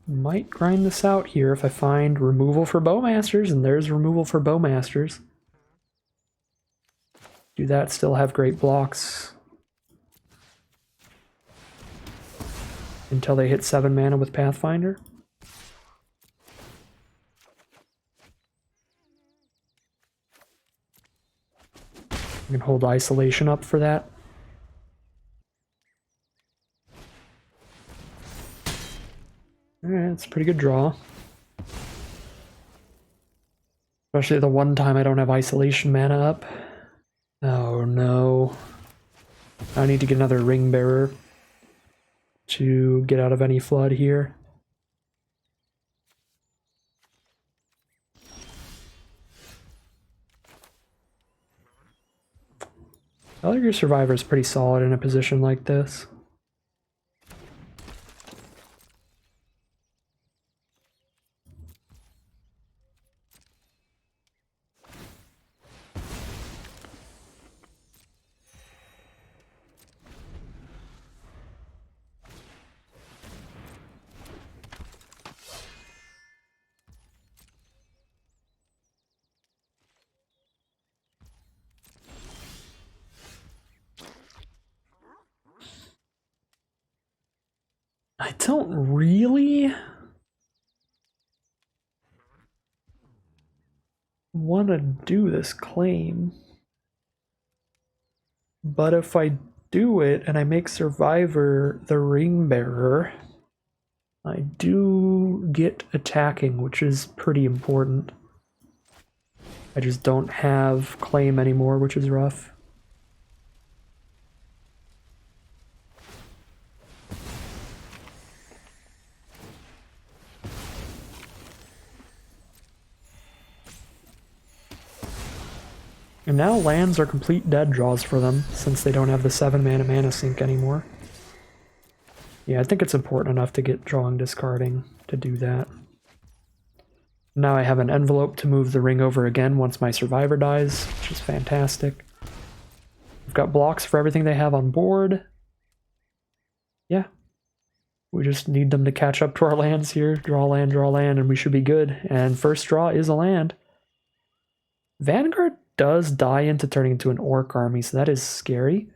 Might grind this out here if I find removal for Bowmasters, and there's removal for Bowmasters. Do that, still have great blocks. Until they hit 7 mana with Pathfinder. I can hold Isolation up for that. Alright, it's a pretty good draw. Especially the one time I don't have Isolation mana up. Oh no. I need to get another Ring Bearer to get out of any flood here. I think your Survivor is pretty solid in a position like this. I don't really want to do this claim. But if I do it and I make Survivor the Ring Bearer, I do get attacking, which is pretty important. I just don't have claim anymore, which is rough. And now lands are complete dead draws for them, since they don't have the 7 mana sink anymore. Yeah, I think it's important enough to get drawing discarding to do that. Now I have an envelope to move the ring over again once my survivor dies, which is fantastic. We've got blocks for everything they have on board. Yeah. We just need them to catch up to our lands here. Draw land, and we should be good. And first draw is a land. Vanguard does die into turning into an Orc Army, so that is scary.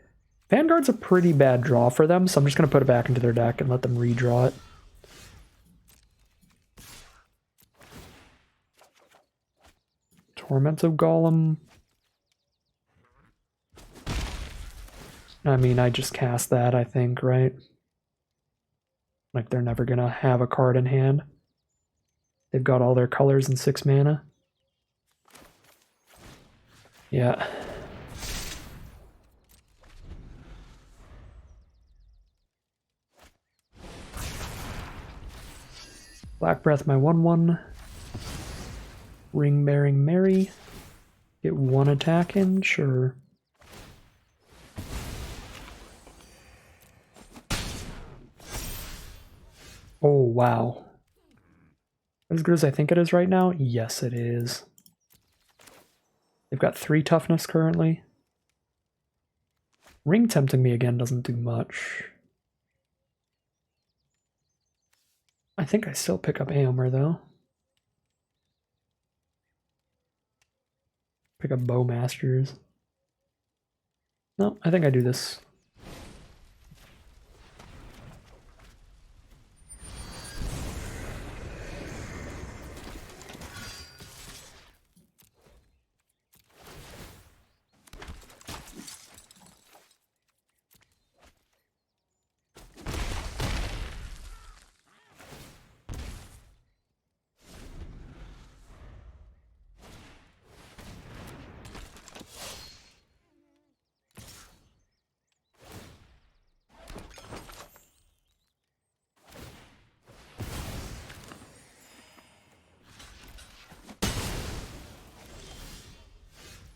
Vanguard's a pretty bad draw for them, so I'm just going to put it back into their deck and let them redraw it. Torment of Golem. I mean, I just cast that, I think, right? Like, they're never going to have a card in hand. They've got all their colors and 6 mana. Yeah. Black Breath my 1/1. Ring Bearing Mary. Get 1 attack in, sure. Oh, wow. As good as I think it is right now? Yes, it is. They've got 3 toughness currently. Ring Tempting me again doesn't do much. I think I still pick up Aomer, though. Pick up Bowmasters. No, I think I do this.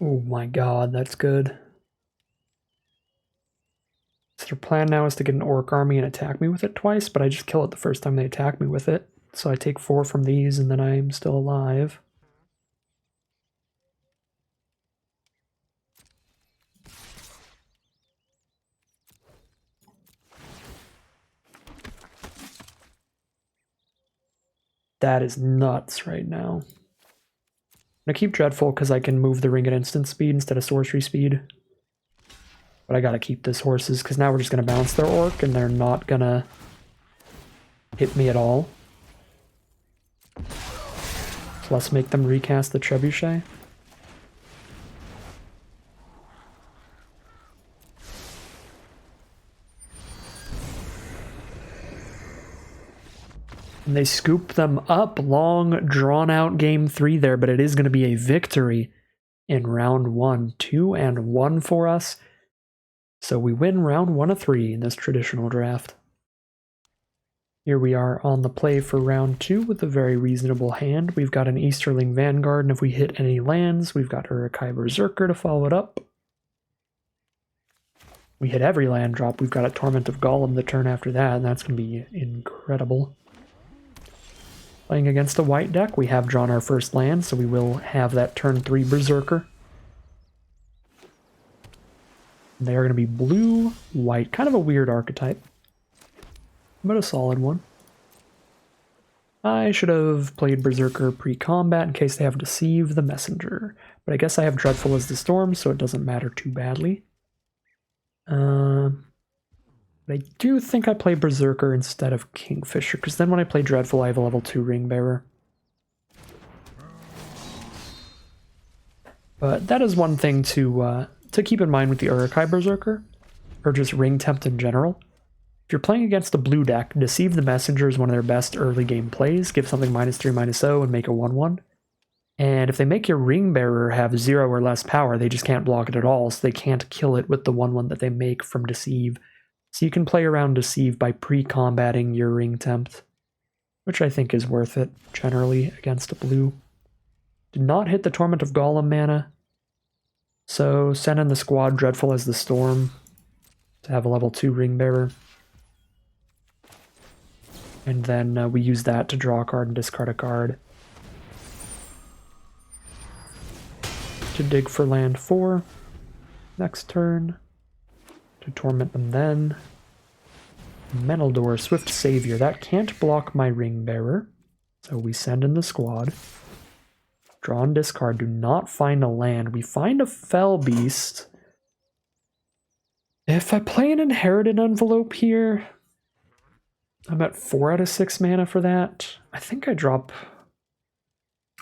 Oh my god, that's good. So their plan now is to get an Orc Army and attack me with it twice, but I just kill it the first time they attack me with it. So I take 4 from these and then I'm still alive. That is nuts right now. I'm gonna keep Dreadful because I can move the ring at instant speed instead of sorcery speed. But I gotta keep this horses because now we're just gonna bounce their Orc and they're not gonna hit me at all. So let's make them recast the Trebuchet. And they scoop them up. Long, drawn-out game 3 there, but it is going to be a victory in round 1. 2-1 for us. So we win round 1 of 3 in this traditional draft. Here we are on the play for round 2 with a very reasonable hand. We've got an Easterling Vanguard, and if we hit any lands, we've got Uruk-hai Berserker to follow it up. We hit every land drop, we've got a Torment of Golem the turn after that, and that's going to be incredible. Playing against a white deck, we have drawn our first land, so we will have that turn 3 Berserker. And they are going to be blue, white, kind of a weird archetype, but a solid one. I should have played Berserker pre-combat in case they have Deceive the Messenger, but I guess I have Dreadful as the Storm, so it doesn't matter too badly. But I do think I play Berserker instead of Kingfisher, because then when I play Dreadful, I have a level 2 Ring Bearer. But that is one thing to keep in mind with the Uruk-hai Berserker, or just Ring Tempt in general. If you're playing against a blue deck, Deceive the Messenger is one of their best early game plays. Give something -3/-0 and make a 1/1. And if they make your Ring Bearer have 0 or less power, they just can't block it at all, so they can't kill it with the 1/1 that they make from Deceive. So you can play around Deceive by pre-combating your Ring Tempt, which I think is worth it, generally, against a blue. Did not hit the Torment of Golem mana. So send in the squad Dreadful as the Storm to have a level 2 Ring Bearer. And then we use that to draw a card and discard a card. To dig for land 4 next turn. To torment them then. Menaldor, Swift Savior. That can't block my Ring Bearer. So we send in the squad. Draw and discard. Do not find a land. We find a Fell Beast. If I play an Inherited Envelope here, I'm at 4 out of 6 mana for that. I think I drop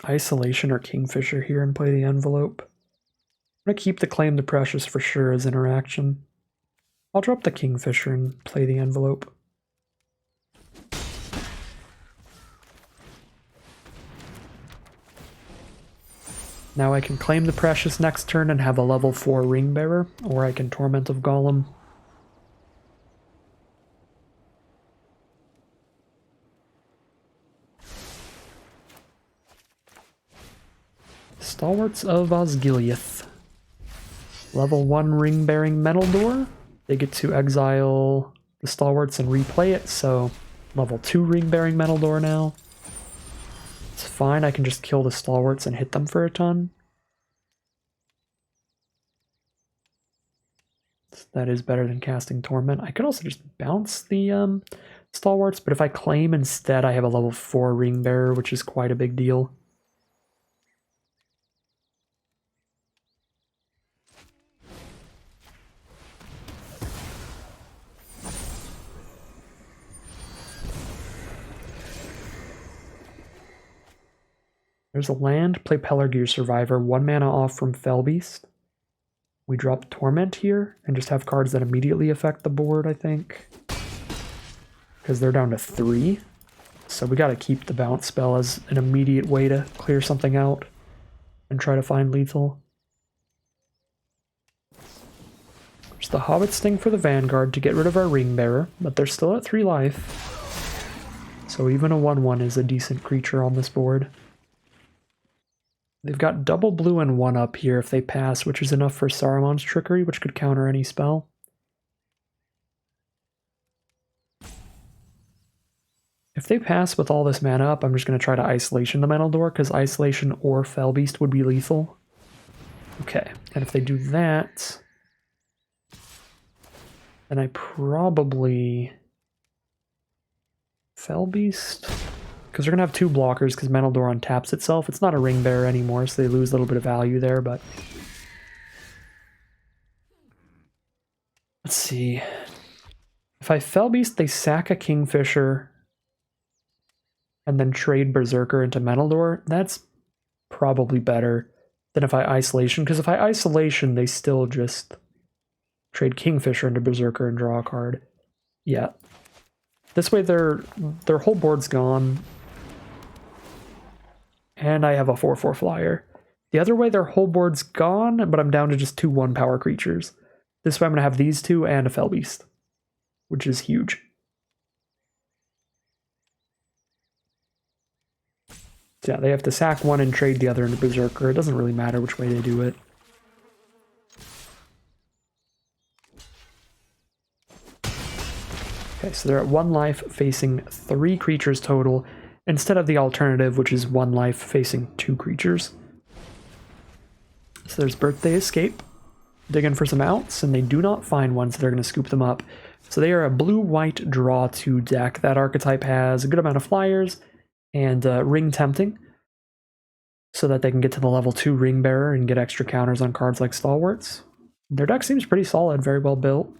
Isolation or Kingfisher here and play the Envelope. I'm going to keep the Claim the Precious for sure as interaction. I'll drop the Kingfisher and play the Envelope. Now I can claim the Precious next turn and have a level 4 Ring Bearer, or I can Torment of Golem. Stalwarts of Osgiliath. Level 1 Ring-Bearing Menaldor. They get to exile the Stalwarts and replay it, so level 2 Ring-Bearing Menaldor now. It's fine, I can just kill the Stalwarts and hit them for a ton. That is better than casting Torment. I could also just bounce the Stalwarts, but if I claim instead, I have a level 4 Ring Bearer, which is quite a big deal. There's a land, play Pelargir Survivor, 1 mana off from Fellbeast. We drop Torment here and just have cards that immediately affect the board, I think. Because they're down to 3. So we gotta keep the bounce spell as an immediate way to clear something out and try to find lethal. There's the Hobbit Sting for the Vanguard to get rid of our Ring Bearer, but they're still at 3 life. So even a 1/1 is a decent creature on this board. They've got double blue and 1 up here if they pass, which is enough for Saruman's Trickery, which could counter any spell. If they pass with all this mana up, I'm just going to try to Isolation the Menaldor, because Isolation or Fellbeast would be lethal. Okay, and if they do that, then I probably Fellbeast, because they're going to have 2 blockers because Menaldor untaps itself. It's not a Ring Bearer anymore, so they lose a little bit of value there, but let's see. If I Fellbeast, they sack a Kingfisher and then trade Berserker into Menaldor. That's probably better than if I Isolation, because if I Isolation, they still just trade Kingfisher into Berserker and draw a card. Yeah. This way their whole board's gone. And I have a 4/4 flyer. The other way their whole board's gone, but I'm down to just 2 1-power creatures. This way I'm going to have these 2 and a Fellbeast, which is huge. So yeah, they have to sack 1 and trade the other into Berserker. It doesn't really matter which way they do it. Okay, so they're at 1 life, facing 3 creatures total, instead of the alternative, which is 1 life, facing 2 creatures. So there's Birthday Escape, digging for some outs, and they do not find one, so they're going to scoop them up. So they are a blue-white draw 2 deck. That archetype has a good amount of flyers and Ring Tempting, so that they can get to the level 2 Ring Bearer and get extra counters on cards like Stalwarts. Their deck seems pretty solid, very well built.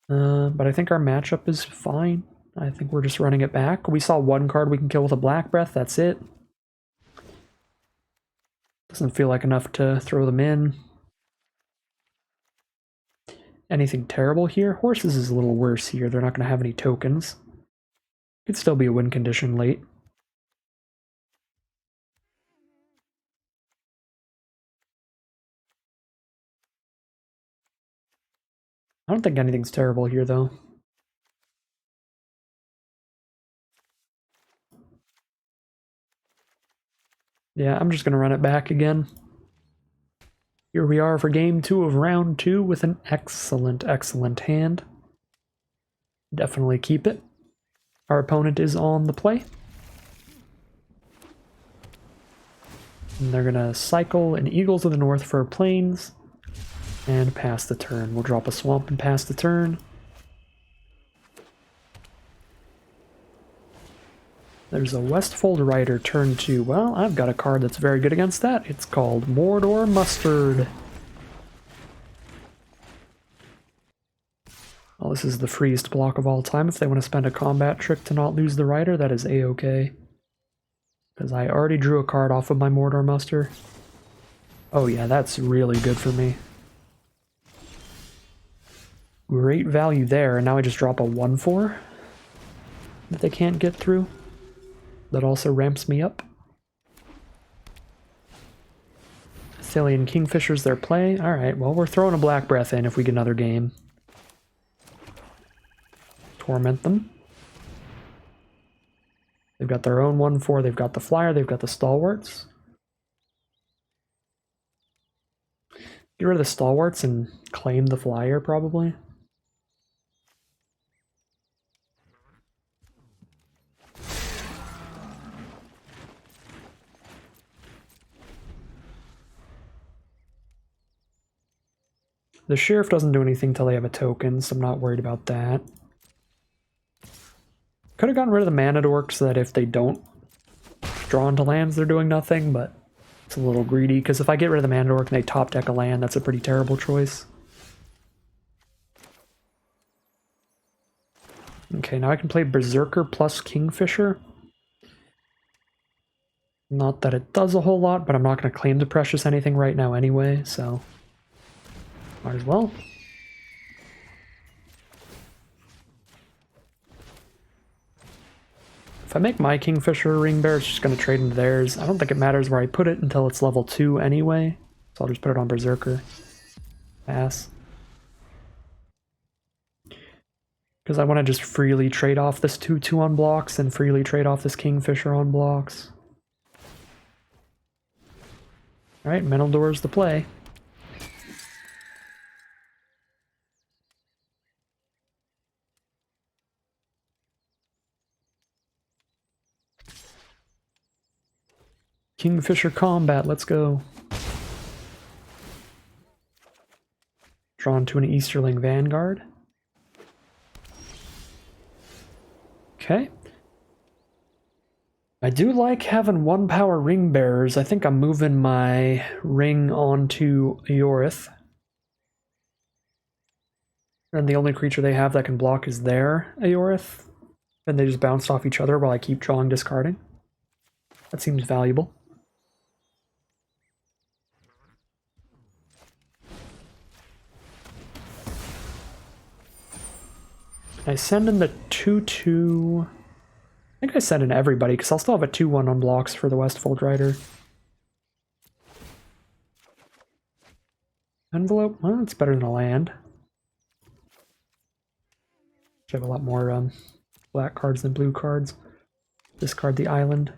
But I think our matchup is fine. I think we're just running it back. We saw 1 card we can kill with a Black Breath, that's it. Doesn't feel like enough to throw them in. Anything terrible here? Horses is a little worse here. They're not going to have any tokens. Could still be a win condition late. I don't think anything's terrible here, though. Yeah, I'm just going to run it back again. Here we are for game 2 of round 2 with an excellent, excellent hand. Definitely keep it. Our opponent is on the play. And they're gonna cycle an Eagles of the North for Plains and pass the turn. We'll drop a Swamp and pass the turn. There's a Westfold Rider turn 2. Well, I've got a card that's very good against that. It's called Mordor Mustard. Well, this is the freest block of all time. If they want to spend a combat trick to not lose the Rider, that is a-okay. Because I already drew a card off of my Mordor Mustard. Oh yeah, that's really good for me. Great value there, and now I just drop a 1/4 that they can't get through. That also ramps me up. Thalian Kingfisher's their play. Alright, well, we're throwing a Black Breath in if we get another game. Torment them. They've got their own 1/4, they've got the Flyer, they've got the Stalwarts. Get rid of the Stalwarts and claim the Flyer, probably. The Sheriff doesn't do anything till they have a token, so I'm not worried about that. Could have gotten rid of the Mana Dork so that if they don't draw into lands, they're doing nothing, but it's a little greedy, because if I get rid of the Mana Dork and they top deck a land, that's a pretty terrible choice. Okay, now I can play Berserker plus Kingfisher. Not that it does a whole lot, but I'm not going to claim the Precious anything right now anyway, so might as well. If I make my Kingfisher a Ring Bearer, it's just going to trade into theirs. I don't think it matters where I put it until it's level 2 anyway, so I'll just put it on Berserker. Pass. Because I want to just freely trade off this 2/2 on blocks and freely trade off this Kingfisher on blocks. Alright, Mental Door's the play. Kingfisher combat, let's go. Drawn to an Easterling Vanguard. Okay. I do like having 1-power Ring Bearers. I think I'm moving my ring onto Yorith. And the only creature they have that can block is their Aorith. And they just bounce off each other while I keep drawing, discarding. That seems valuable. I send in the 2/2. I think I send in everybody, because I'll still have a 2/1 on blocks for the Westfold Rider. Envelope? Well, it's better than a land. I have a lot more black cards than blue cards. Discard the island.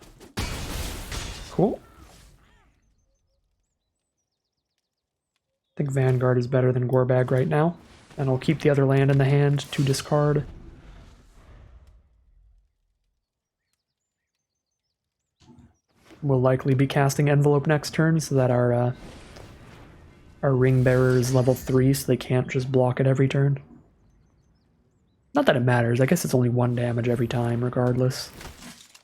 Cool. I think Vanguard is better than Gorbag right now. And I'll keep the other land in the hand to discard. We'll likely be casting Envelope next turn so that our Ring Bearer is level 3 so they can't just block it every turn. Not that it matters, I guess it's only 1 damage every time regardless.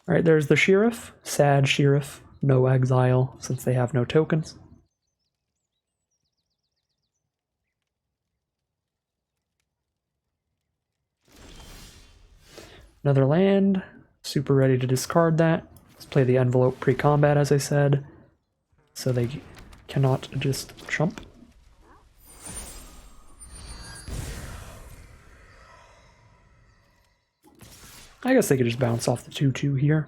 Alright, there's the Sheriff. Sad Sheriff. No exile since they have no tokens. Another land. Super ready to discard that. Let's play the Envelope pre-combat, as I said. So they cannot just chump. I guess they could just bounce off the 2/2 here.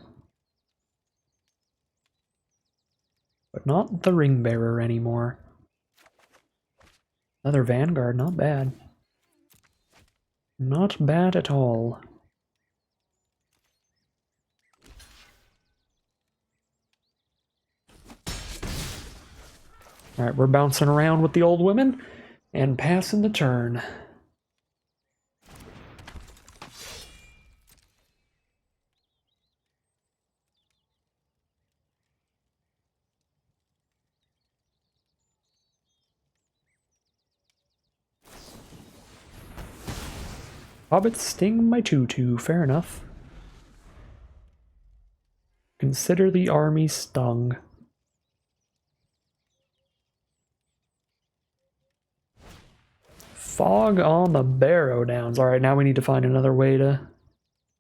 But not the Ring Bearer anymore. Another Vanguard, not bad. Not bad at all. Alright, we're bouncing around with the old women and passing the turn. Hobbits sting my tutu, fair enough. Consider the army stung. Fog on the Barrow Downs. Alright, now we need to find another way to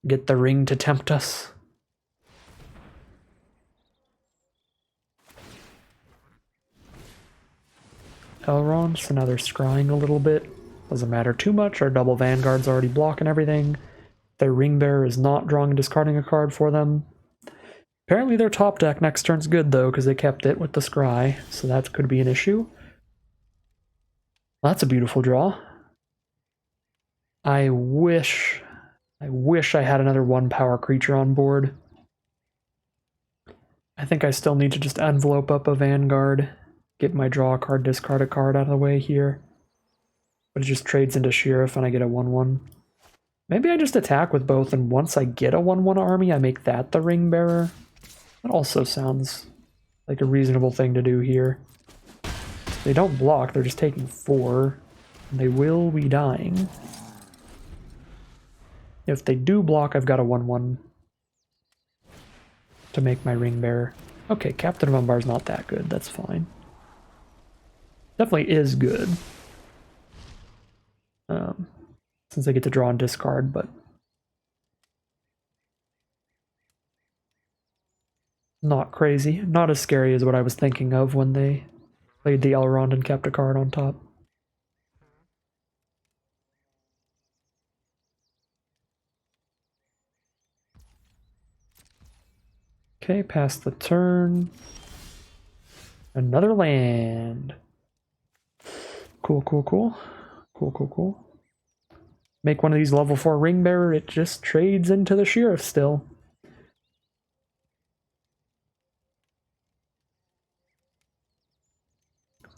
get the ring to tempt us. Elrond, so now they're scrying a little bit. Doesn't matter too much, our double Vanguard's already blocking everything. Their Ring Bearer is not drawing and discarding a card for them. Apparently their top deck next turn's good though, because they kept it with the scry, so that could be an issue. That's a beautiful draw. I wish I had another 1-power creature on board. I think I still need to just envelope up a Vanguard, get my draw a card, discard a card out of the way here. But it just trades into Sheriff and I get a 1/1. Maybe I just attack with both, and once I get a 1/1 army, I make that the Ring Bearer. That also sounds like a reasonable thing to do here. They don't block, they're just taking 4, and they will be dying. If they do block, I've got a 1/1 to make my Ring Bearer. Okay, Captain of Umbar's not that good, that's fine. Definitely is good. Since I get to draw and discard, but not crazy. Not as scary as what I was thinking of when they played the Elrond and kept a card on top. Okay, pass the turn. Another land. Cool, cool, cool. Cool, cool, cool. Make one of these level 4 Ring Bearer, it just trades into the Sheriff still.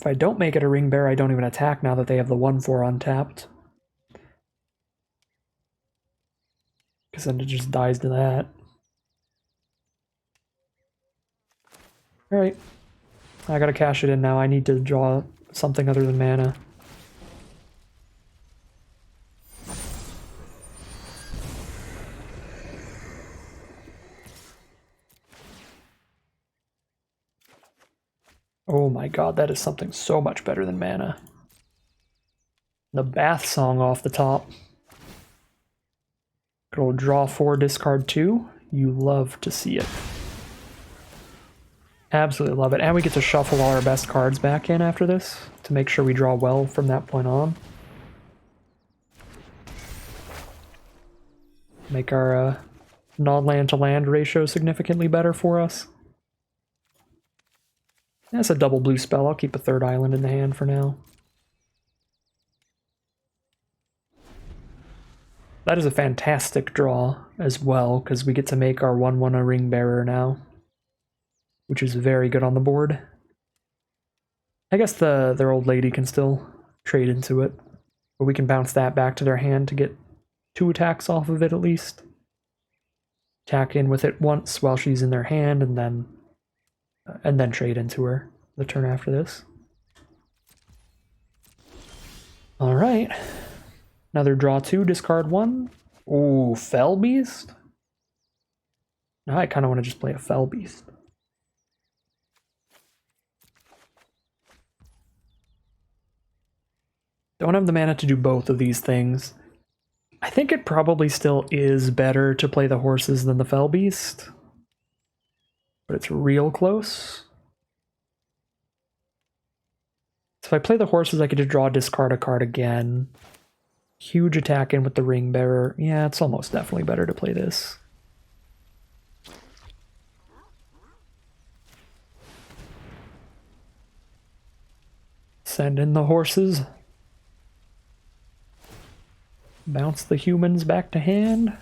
If I don't make it a Ring Bearer, I don't even attack now that they have the 1/4 untapped. Because then it just dies to that. Alright. I gotta cash it in now. I need to draw something other than mana. Oh my god, that is something so much better than mana. The Bath Song off the top. Good old draw 4, discard 2. You love to see it. Absolutely love it. And we get to shuffle all our best cards back in after this to make sure we draw well from that point on. Make our non-land to land ratio significantly better for us. That's a double blue spell. I'll keep a 3rd island in the hand for now. That is a fantastic draw as well, because we get to make our 1/1 a Ring Bearer now, which is very good on the board. I guess their old lady can still trade into it, but we can bounce that back to their hand to get 2 attacks off of it at least. Attack in with it once while she's in their hand, and then trade into her the turn after this. Alright. Another draw 2, discard 1. Ooh, Fell Beast? Now I kind of want to just play a Fell Beast. Don't have the mana to do both of these things. I think it probably still is better to play the horses than the Fell Beast, but it's real close. So if I play the horses, I get to draw, discard a card again. Huge attack in with the Ring Bearer. Yeah, it's almost definitely better to play this. Send in the horses. Bounce the humans back to hand.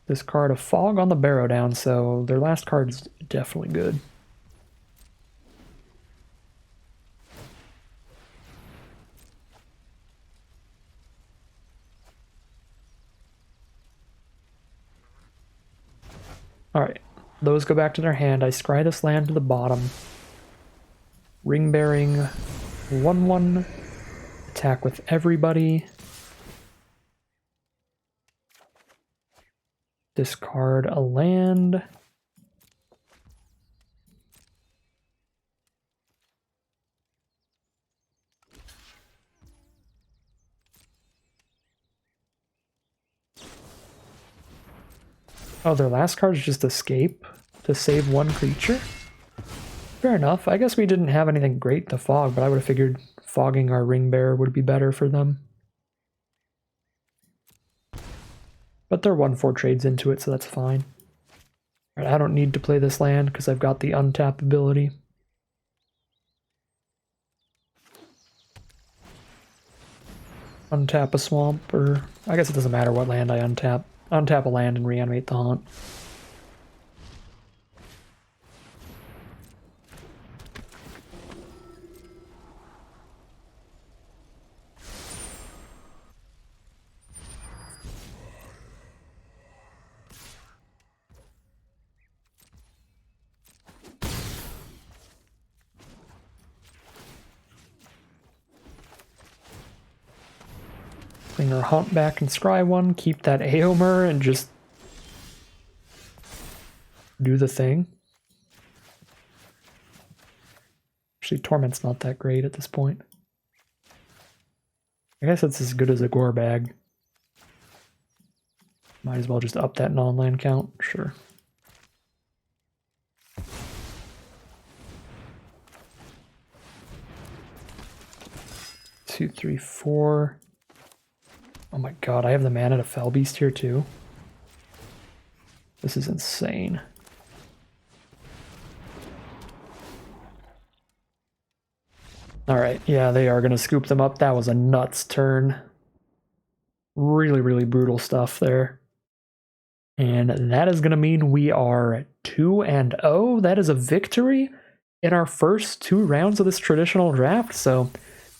Discard a Fog on the Barrow Down, so their last card is definitely good. Alright, those go back to their hand. I scry this land to the bottom. Ring Bearing, 1/1. Attack with everybody. Discard a land. Oh, their last card is just escape to save one creature? Fair enough. I guess we didn't have anything great to fog, but I would have figured fogging our ring bearer would be better for them. But they're 1/4 trades into it, so that's fine. Right, I don't need to play this land because I've got the untap ability. Untap a swamp, or I guess it doesn't matter what land I untap. Untap a land and reanimate the haunt. Bring our haunt back and scry one, keep that Aomer and just do the thing. Actually, Torment's not that great at this point. I guess it's as good as a Gore Bag. Might as well just up that non-land count, sure. Two, three, four. Oh my god, I have the mana to Fell Beast here too. This is insane. Alright, yeah, they are going to scoop them up. That was a nuts turn. Really, really brutal stuff there. And that is going to mean we are 2-0. That is a victory in our first 2 rounds of this traditional draft. So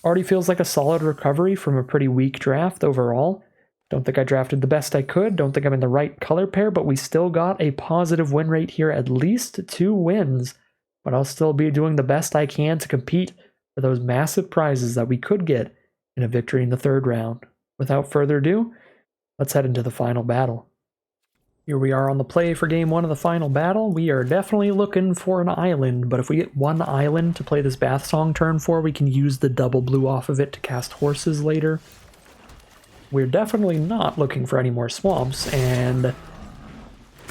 already feels like a solid recovery from a pretty weak draft overall. Don't think I drafted the best I could. Don't think I'm in the right color pair, but we still got a positive win rate here, at least 2 wins. But I'll still be doing the best I can to compete for those massive prizes that we could get in a victory in the 3rd round. Without further ado, let's head into the final battle. Here we are on the play for game 1 of the final battle. We are definitely looking for an island, but if we get 1 island to play this Bath Song turn for, we can use the double blue off of it to cast horses later. We're definitely not looking for any more swamps, and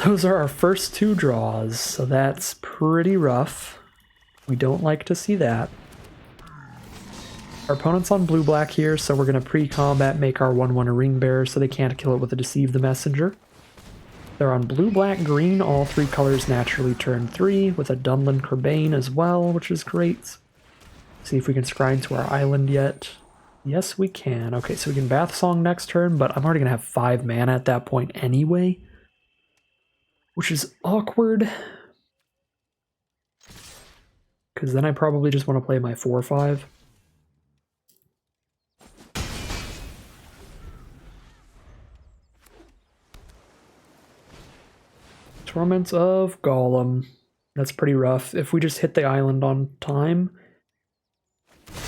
those are our first 2 draws, so that's pretty rough. We don't like to see that. Our opponent's on blue-black here, so we're going to pre-combat make our 1/1 a ring bearer so they can't kill it with a Deceive the Messenger. They're on blue, black, green, all 3 colors naturally turn 3, with a Dunlin Kerbane as well, which is great. See if we can scry into our island yet. Yes, we can. Okay, so we can Bath Song next turn, but I'm already going to have 5 mana at that point anyway, which is awkward. Because then I probably just want to play my 4/5. Torment of Golem. That's pretty rough. If we just hit the island on time,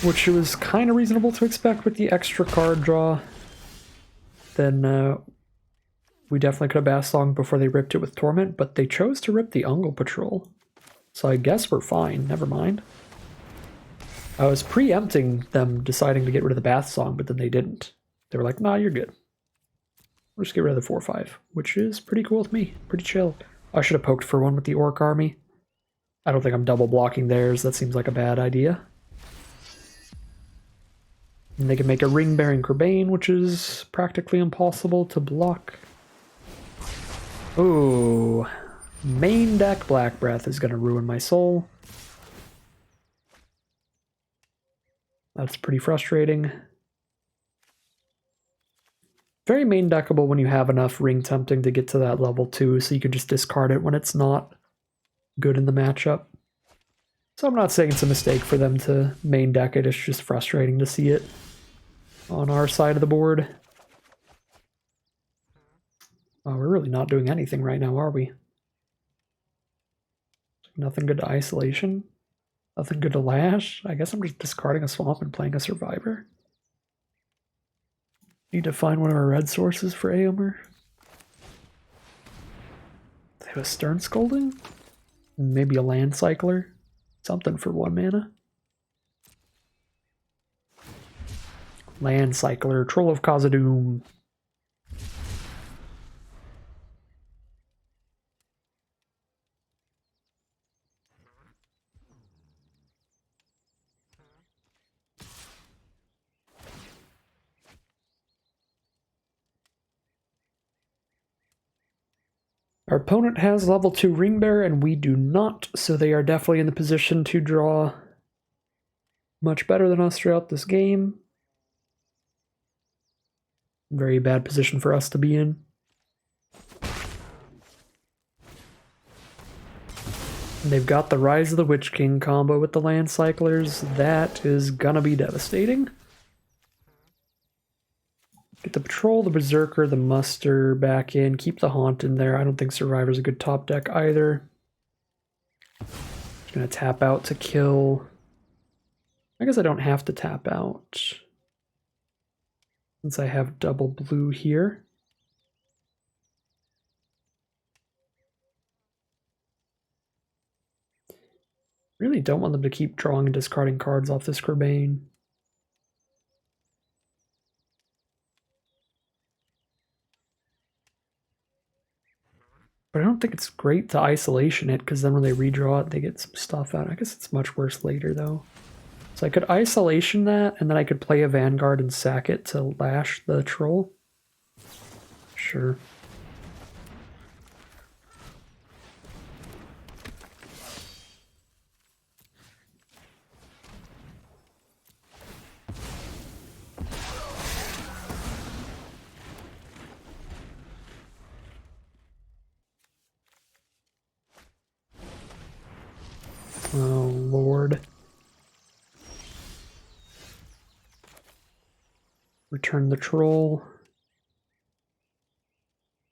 which was kind of reasonable to expect with the extra card draw, then we definitely could have Bath Song before they ripped it with Torment, but they chose to rip the Ungle Patrol. So I guess we're fine. Never mind. I was preempting them deciding to get rid of the Bath Song, but then they didn't. They were like, nah, you're good. We'll just get rid of the 4/5, which is pretty cool with me. Pretty chill. I should have poked for one with the Orc Army. I don't think I'm double blocking theirs. That seems like a bad idea. And they can make a Ring-Bearing Kerbane, which is practically impossible to block. Ooh. Main deck Black Breath is going to ruin my soul. That's pretty frustrating. Very main deckable when you have enough ring tempting to get to that level 2, so you can just discard it when it's not good in the matchup. So I'm not saying it's a mistake for them to main deck it, it's just frustrating to see it on our side of the board. Oh, we're really not doing anything right now, are we? Nothing good to isolation? Nothing good to lash? I guess I'm just discarding a swamp and playing a survivor. Need to find one of our red sources for Aomer. They have a Stern Scolding? Maybe a Land Cycler? Something for 1 mana. Land Cycler, Troll of Khazad-dûm. Our opponent has level 2 Ringbearer and we do not, so they are definitely in the position to draw much better than us throughout this game. Very bad position for us to be in. And they've got the Rise of the Witch King combo with the Land Cyclers. That is gonna be devastating. Get the Patrol, the Berserker, the Muster back in. Keep the Haunt in there. I don't think Survivor's a good top deck either. Just gonna tap out to kill. I guess I don't have to tap out, since I have double blue here. Really don't want them to keep drawing and discarding cards off this Kerbane. But I don't think it's great to isolation it, because then when they redraw it, they get some stuff out. I guess it's much worse later, though. So I could isolation that, and then I could play a Vanguard and sack it to lash the troll. Sure. Oh, Lord. Return the troll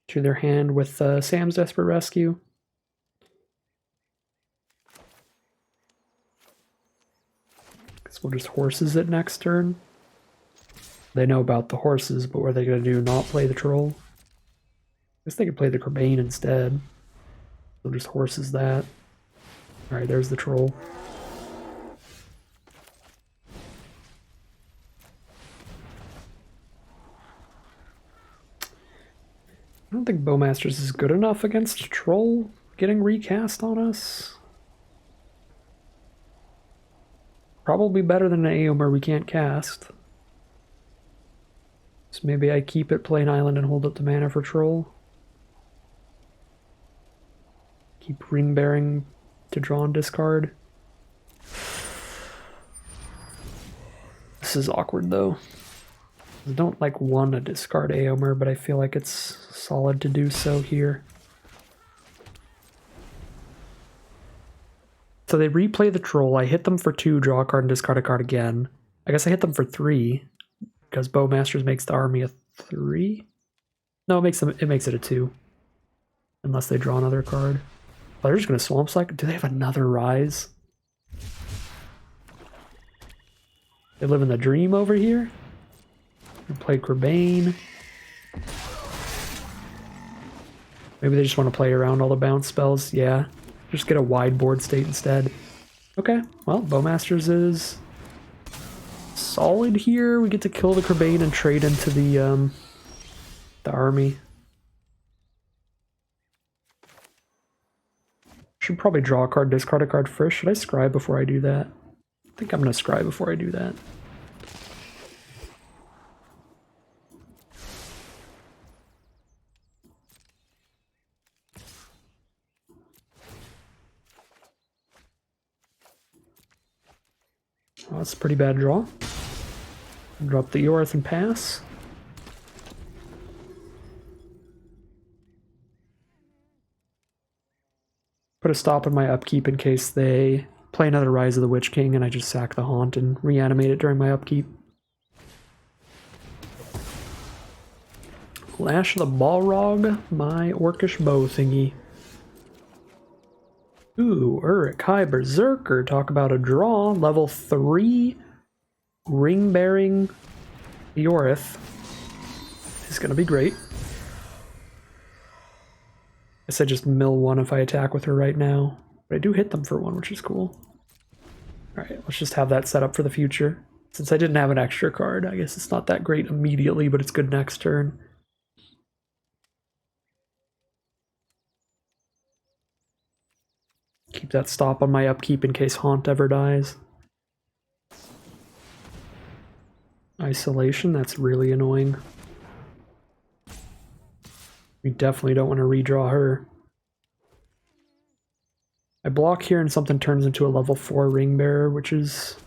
to their hand with Sam's Desperate Rescue. Guess we'll just horses it next turn. They know about the horses, but what are they going to do? Not play the troll? I guess they could play the Kerbane instead. They'll just horses that. Alright, there's the troll. I don't think Bowmasters is good enough against troll getting recast on us. Probably better than an Aomer we can't cast. So maybe I keep it, play an island, and hold up the mana for troll. Keep ring bearing to draw and discard. This is awkward though. I don't like want to discard Aomer, but I feel like it's solid to do so here. So they replay the troll. I hit them for 2, draw a card, and discard a card again. I guess I hit them for 3 because Bowmasters makes the army a 3. No, it makes it a 2, unless they draw another card. Oh, they're just gonna swamp cycle. Do they have another Rise? They live in the dream over here. Play Kerbane. Maybe they just want to play around all the bounce spells. Yeah. Just get a wide board state instead. Okay. Well, Bowmasters is solid here. We get to kill the Kerbane and trade into the army. Should probably draw a card, discard a card first. Should I scry before I do that? I think I'm going to scry before I do that. Oh, that's a pretty bad draw. Drop the Eorth and pass. Put a stop in my upkeep in case they play another Rise of the Witch King and I just sack the Haunt and reanimate it during my upkeep. Lash the Balrog, my orcish bow thingy. Ooh, Uruk, High Berserker. Talk about a draw. Level 3 ring-bearing Yorith is going to be great. I said just mill one if I attack with her right now. But I do hit them for one, which is cool. Alright, let's just have that set up for the future. Since I didn't have an extra card, I guess it's not that great immediately, but it's good next turn. Keep that stop on my upkeep in case Haunt ever dies. Isolation, that's really annoying. We definitely don't want to redraw her. I block here and something turns into a level 4 ring bearer, which is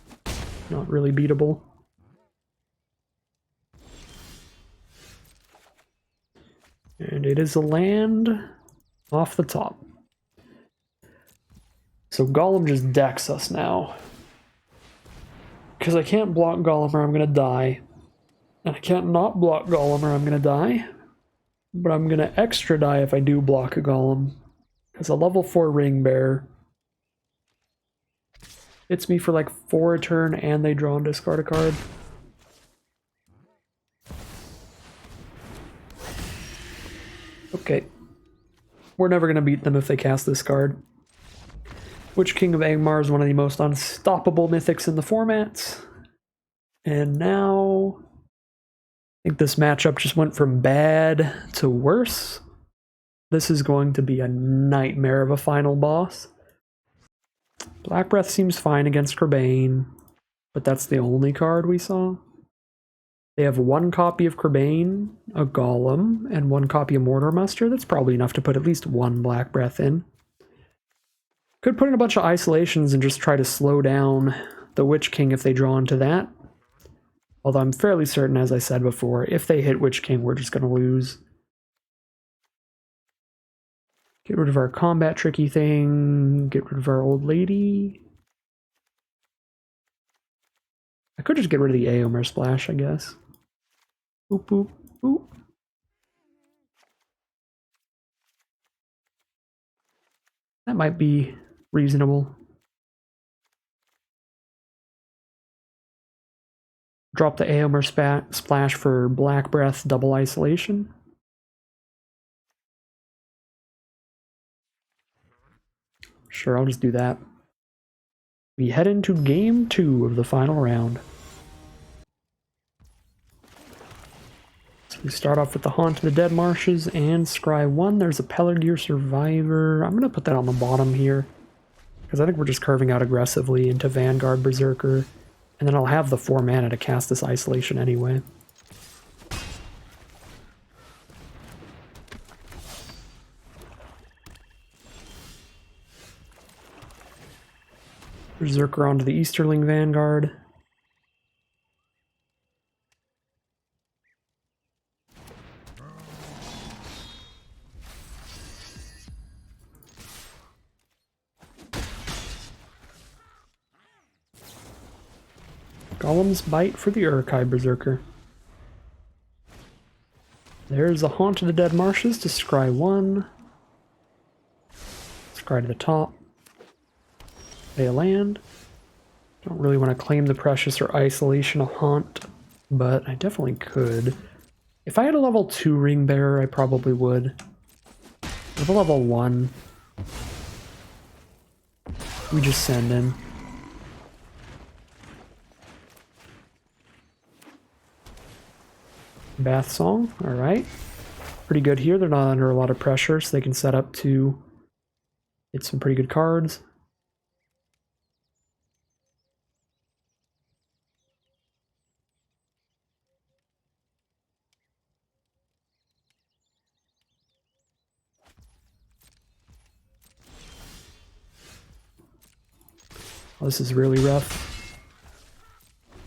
not really beatable. And it is a land off the top. So Golem just decks us now. Because I can't block Golem or I'm going to die. And I can't not block Golem or I'm going to die. But I'm going to extra die if I do block a Golem. Because a level 4 ring bearer hits me for like 4 a turn and they draw and discard a card. Okay. We're never going to beat them if they cast this card. Witch King of Angmar is one of the most unstoppable mythics in the formats. And now I think this matchup just went from bad to worse. This is going to be a nightmare of a final boss. Black Breath seems fine against Kerbane, but that's the only card we saw. They have one copy of Kerbane, a Golem, and one copy of Mortar Muster. That's probably enough to put at least one Black Breath in. Could put in a bunch of isolations and just try to slow down the Witch King if they draw into that. Although I'm fairly certain, as I said before, if they hit Witch King, we're just going to lose. Get rid of our combat tricky thing. Get rid of our old lady. I could just get rid of the Aomer Splash, I guess. Boop, boop, boop. That might be reasonable. Drop the Aomer Splash for Black Breath double isolation. Sure, I'll just do that. We head into game 2 of the final round. So we start off with the Haunt of the Dead Marshes and Scry 1. There's a Pelargir Survivor. I'm going to put that on the bottom here, because I think we're just curving out aggressively into Vanguard Berserker. And then I'll have the 4 mana to cast this isolation anyway. Berserker onto the Easterling Vanguard. Golem's Bite for the Uruk-hai Berserker. There's a Haunt of the Dead Marshes to scry 1. Scry to the top. Play a land. Don't really want to claim the Precious or Isolation a Haunt, but I definitely could. If I had a level 2 Ring Bearer, I probably would. With a level 1, we just send in. Bath Song, alright. Pretty good here, they're not under a lot of pressure, so they can set up to get some pretty good cards. Oh, this is really rough.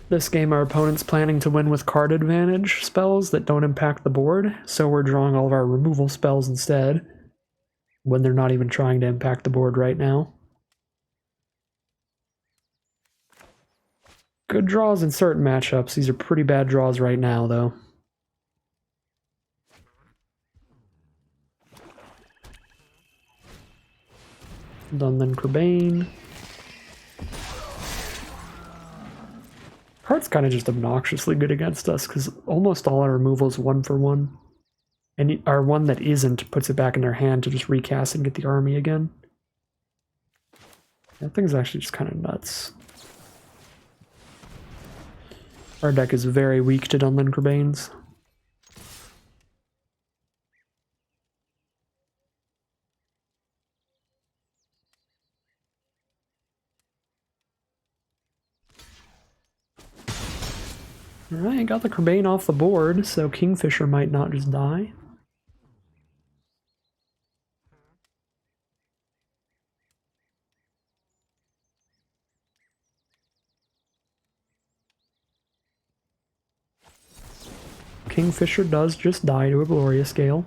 This game, our opponent's planning to win with card advantage spells that don't impact the board, so we're drawing all of our removal spells instead. when they're not even trying to impact the board right now. Good draws in certain matchups. These are pretty bad draws right now, though. Dunlin Crebain. Card's kind of just obnoxiously good against us because almost all our removal is 1-for-1. And our one that isn't puts it back in their hand to just recast and get the army again. That thing's actually just kind of nuts. Our deck is very weak to Dunlin Crebains. Alright, got the Crebain off the board, so Kingfisher might not just die. Kingfisher does just die to a glorious gale.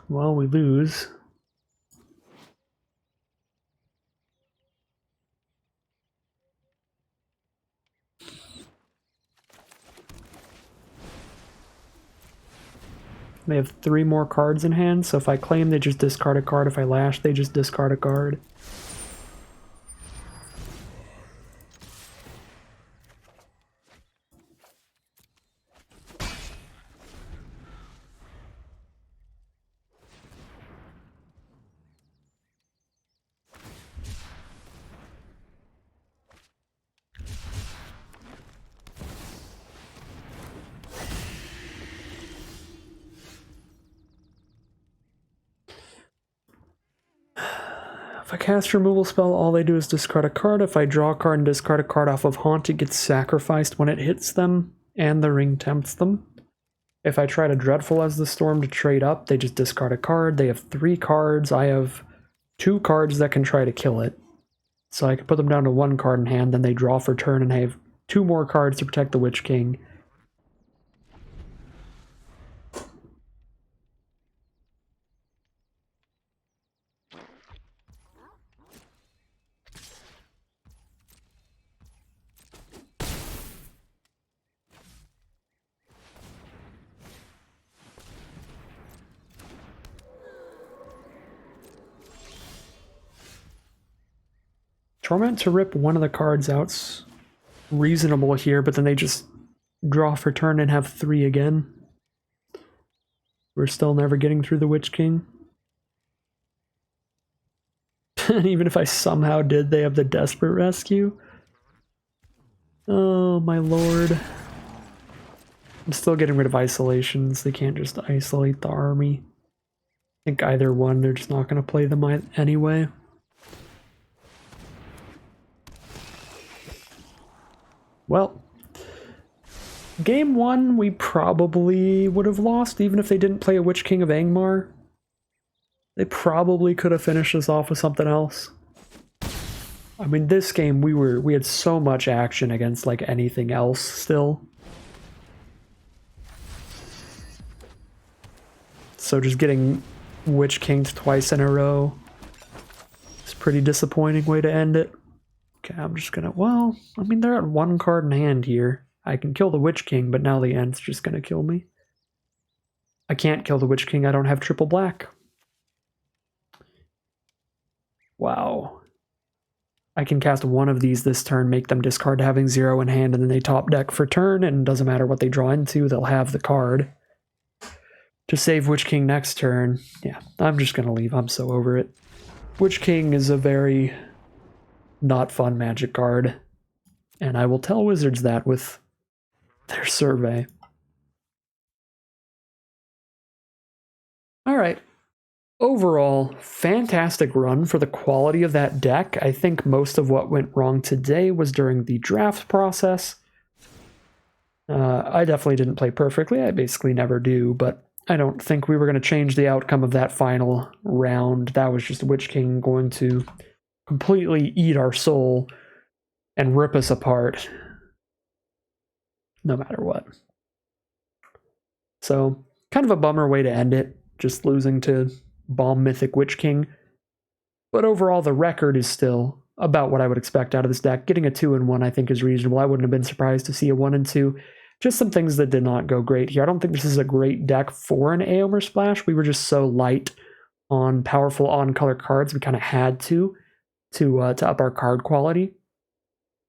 Well, we lose. They have 3 more cards in hand, so if I claim, they just discard a card. If I lash, they just discard a card. If I cast a removal spell, all they do is discard a card. If I draw a card and discard a card off of Haunt, it gets sacrificed when it hits them, and the Ring Tempts them. If I try to Dreadful as the Storm to trade up, they just discard a card. They have 3 cards. I have 2 cards that can try to kill it. So I can put them down to 1 card in hand, then they draw for turn, and I have 2 more cards to protect the Witch King. Torment to rip one of the cards out's reasonable here, but then they just draw for turn and have 3 again. We're still never getting through the Witch King. And even if I somehow did, they have the Desperate Rescue. Oh my lord. I'm still getting rid of isolations. They can't just isolate the army. I think either one, they're just not going to play them anyway. Well, game 1 we probably would have lost even if they didn't play a Witch King of Angmar. They probably could have finished us off with something else. I mean, this game we had so much action against like anything else still. So just getting Witch Kinged twice in a row is a pretty disappointing way to end it. Okay, I'm just gonna, well, I mean, they're at 1 card in hand here. I can kill the Witch King, but now the Ent's just gonna kill me. I can't kill the Witch King, I don't have triple black. Wow. I can cast 1 of these this turn, make them discard having 0 in hand, and then they top deck for turn, and it doesn't matter what they draw into, they'll have the card. To save Witch King next turn, yeah, I'm just gonna leave, I'm so over it. Witch King is a very not fun Magic card, and I will tell Wizards that with their survey. Alright. Overall, fantastic run for the quality of that deck. I think most of what went wrong today was during the draft process. I definitely didn't play perfectly. I basically never do, but I don't think we were going to change the outcome of that final round. That was just Witch King going to completely eat our soul and rip us apart, no matter what. So, kind of a bummer way to end it, just losing to Bomb Mythic Witch King. But overall, the record is still about what I would expect out of this deck. Getting a 2-1, I think, is reasonable. I wouldn't have been surprised to see a 1-2. Just some things that did not go great here. I don't think this is a great deck for an Aomer Splash. We were just so light on powerful on-color cards. We kind of had to up our card quality.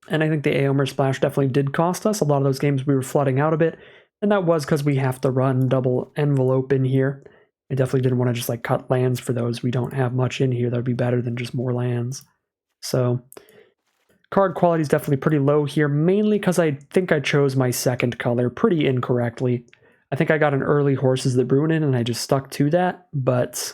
And I think the Aomer Splash definitely did cost us. A lot of those games we were flooding out a bit, and that was because we have to run double envelope in here. I definitely didn't want to just like cut lands for those. We don't have much in here that would be better than just more lands. So card quality is definitely pretty low here, mainly because I think I chose my second color pretty incorrectly. I think I got an early Horses That Brew in, and I just stuck to that, but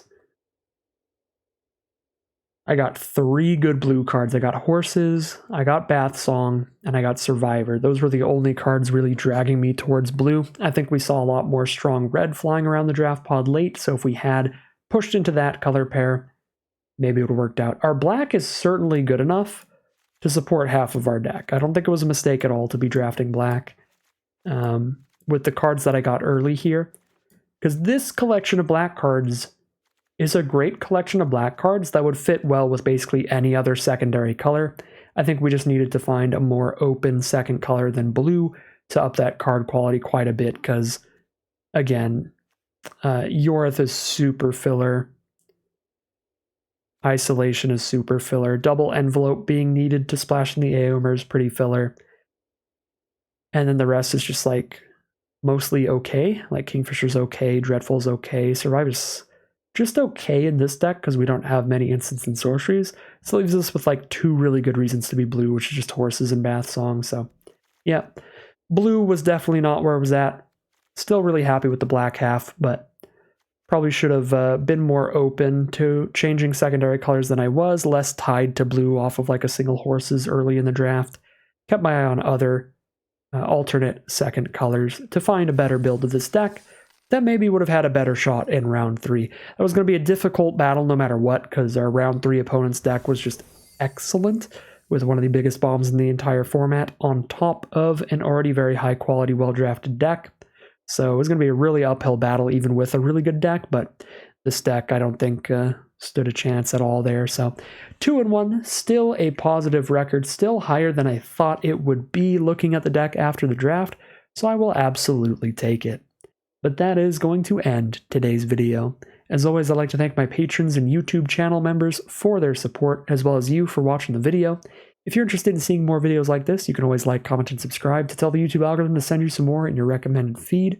I got 3 good blue cards. I got Horses, I got Bath Song, and I got Survivor. Those were the only cards really dragging me towards blue. I think we saw a lot more strong red flying around the draft pod late, so if we had pushed into that color pair, maybe it would have worked out. Our black is certainly good enough to support half of our deck. I don't think it was a mistake at all to be drafting black with the cards that I got early here, because this collection of black cards is a great collection of black cards that would fit well with basically any other secondary color. I think we just needed to find a more open second color than blue to up that card quality quite a bit, because, again, Yorith is super filler. Isolation is super filler. Double envelope being needed to splash in the Aomer is pretty filler. And then the rest is just like mostly okay. Like Kingfisher's okay, Dreadful's okay, Survivor's just okay in this deck because we don't have many instants and sorceries. So it leaves us with like 2 really good reasons to be blue, which is just Horses and Bath Song. So yeah, blue was definitely not where I was at. Still really happy with the black half, but probably should have been more open to changing secondary colors than I was, less tied to blue off of like a single Horses early in the draft. Kept my eye on other alternate second colors to find a better build of this deck that maybe would have had a better shot in round 3. That was going to be a difficult battle no matter what, because our round 3 opponent's deck was just excellent, with one of the biggest bombs in the entire format on top of an already very high quality, well-drafted deck. So it was going to be a really uphill battle even with a really good deck, but this deck I don't think stood a chance at all there. So 2-1, still a positive record, still higher than I thought it would be looking at the deck after the draft, so I will absolutely take it. But that is going to end today's video. As always, I'd like to thank my patrons and YouTube channel members for their support, as well as you for watching the video. If you're interested in seeing more videos like this, you can always like, comment, and subscribe to tell the YouTube algorithm to send you some more in your recommended feed.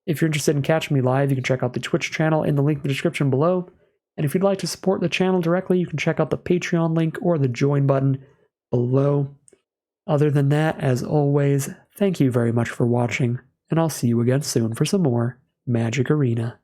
If you're interested in catching me live, you can check out the Twitch channel in the link in the description below. And if you'd like to support the channel directly, you can check out the Patreon link or the join button below. Other than that, as always, thank you very much for watching, and I'll see you again soon for some more Magic Arena.